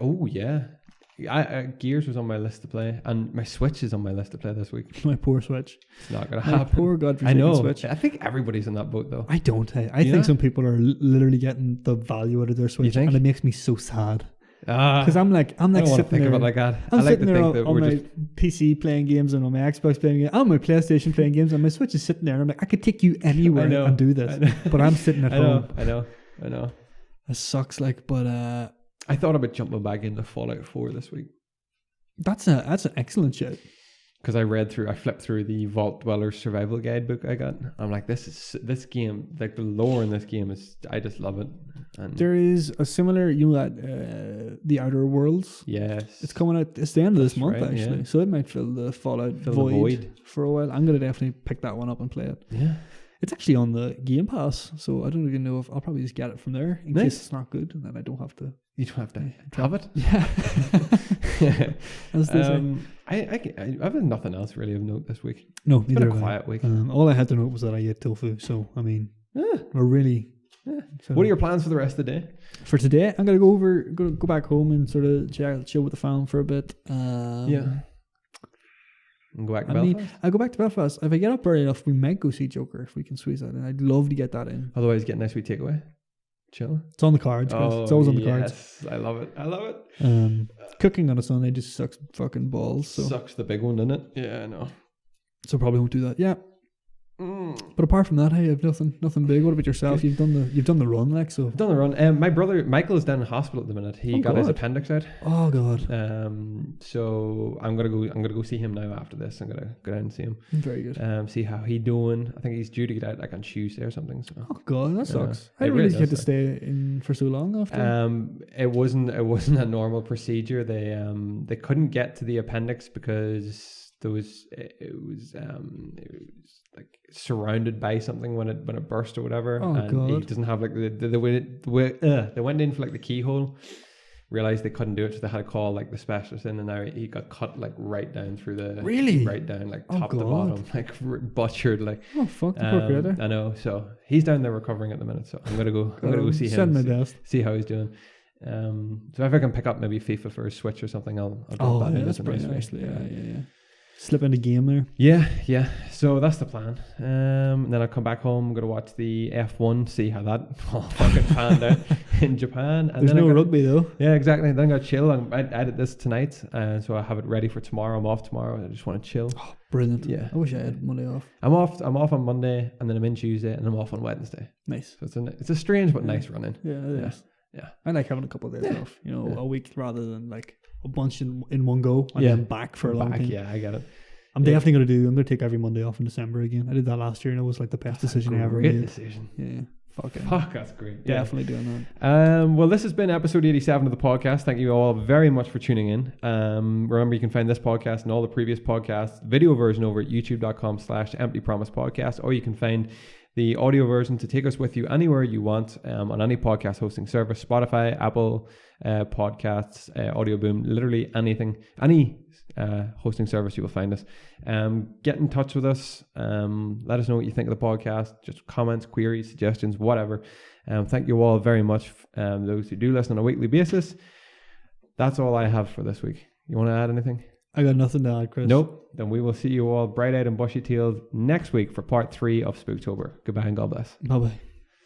Gears was on my list to play, and my Switch is on my list to play this week. My poor Switch. It's not gonna happen. Poor godforsaken Switch. I think everybody's in that boat though. I don't. I think some people are literally getting the value out of their Switch, and it makes me so sad. Because I'm like I don't sitting think there. About like that. I'm I like sitting to there think that on we're my just PC playing games and on my Xbox playing games, on my PlayStation playing games, and my Switch is sitting there. And I'm like, I could take you anywhere and do this, but I'm sitting at home. I know. It sucks. Like, but I thought about jumping back into Fallout 4 this week. That's an excellent shit. Because I flipped through the Vault Dweller survival guidebook I got. I'm like, this game, like the lore in this game I just love it. And there is a similar, The Outer Worlds. Yes. It's coming out, it's the end of this month actually. Yeah. So it might fill the Fallout void for a while. I'm going to definitely pick that one up and play it. Yeah. It's actually on the Game Pass, so I don't even know if I'll probably just get it from there in case it's not good, and then I don't have to. You don't have to have it. Yeah. I have nothing else really of note this week. No, it's been a quiet week. All I had to note was that I ate tofu. So I mean, we're really. Yeah. So what are your plans for the rest of the day? For today, I'm gonna go back home and sort of chill with the fam for a bit. And go back to Belfast? I'll go back to Belfast. If I get up early enough, we might go see Joker if we can squeeze that in. I'd love to get that in. Otherwise, get a nice wee takeaway. chill. It's on the cards, Chris. It's always on the cards. I love it. Cooking on a Sunday just sucks fucking balls. So. Sucks the big one, doesn't it? Yeah, I know. So probably won't do that. Yeah. But apart from that, hey, I've nothing big. What about yourself? You've done the run, like so. I've done the run. My brother Michael is down in hospital at the minute. He got his appendix out. Oh God. So I'm gonna go see him now after this. I'm gonna go down and see him. Very good. See how he doing. I think he's due to get out like on Tuesday or something. So. Oh God, that sucks. I didn't realize you had to stay in for so long after. It wasn't a normal procedure. They couldn't get to the appendix because it was like surrounded by something when it burst or whatever. God. He doesn't have like they went in for like the keyhole, realized they couldn't do it, so they had to call like the specialist in, and now he got cut like right down through the right down like top to bottom, like butchered like. Oh fuck, the poor critter. I know. So he's down there recovering at the minute. So I'm gonna go see him. See how he's doing. So if I can pick up maybe FIFA for a Switch or something, I'll drop that in. That's pretty nicely. Yeah. Slip in a game there. Yeah. So that's the plan. And then I'll come back home. I'm going to watch the F1, see how that all fucking panned out in Japan. And there's no rugby though. Yeah, exactly. Then I'm going to chill. I edit this tonight, so I have it ready for tomorrow. I'm off tomorrow. I just want to chill. Oh, brilliant. Yeah. I wish I had Monday off. I'm off on Monday, and then I'm in Tuesday, and I'm off on Wednesday. Nice. So it's a strange but nice run in. Yeah, it is. Yeah. I like having a couple of days off, a week rather than like a bunch in one go and then back for a long time. Yeah, I get it. I'm definitely going to take every Monday off in December again. I did that last year and it was like the best decision I ever made. Great decision. Yeah. Fuck, that's great. Definitely doing that. Well, this has been episode 87 of the podcast. Thank you all very much for tuning in. Remember, you can find this podcast and all the previous podcasts, video version over at youtube.com/emptypromisepodcast, or you can find the audio version to take us with you anywhere you want on any podcast hosting service, Spotify, Apple Podcasts, Audio Boom, literally anything, any hosting service you will find us. Get in touch with us. Let us know what you think of the podcast. Just comments, queries, suggestions, whatever. Thank you all very much, those who do listen on a weekly basis. That's all I have for this week. You want to add anything? I got nothing to add, Chris. Nope. Then we will see you all bright-eyed and bushy-tailed next week for part 3 of Spooktober. Goodbye and God bless. Bye-bye.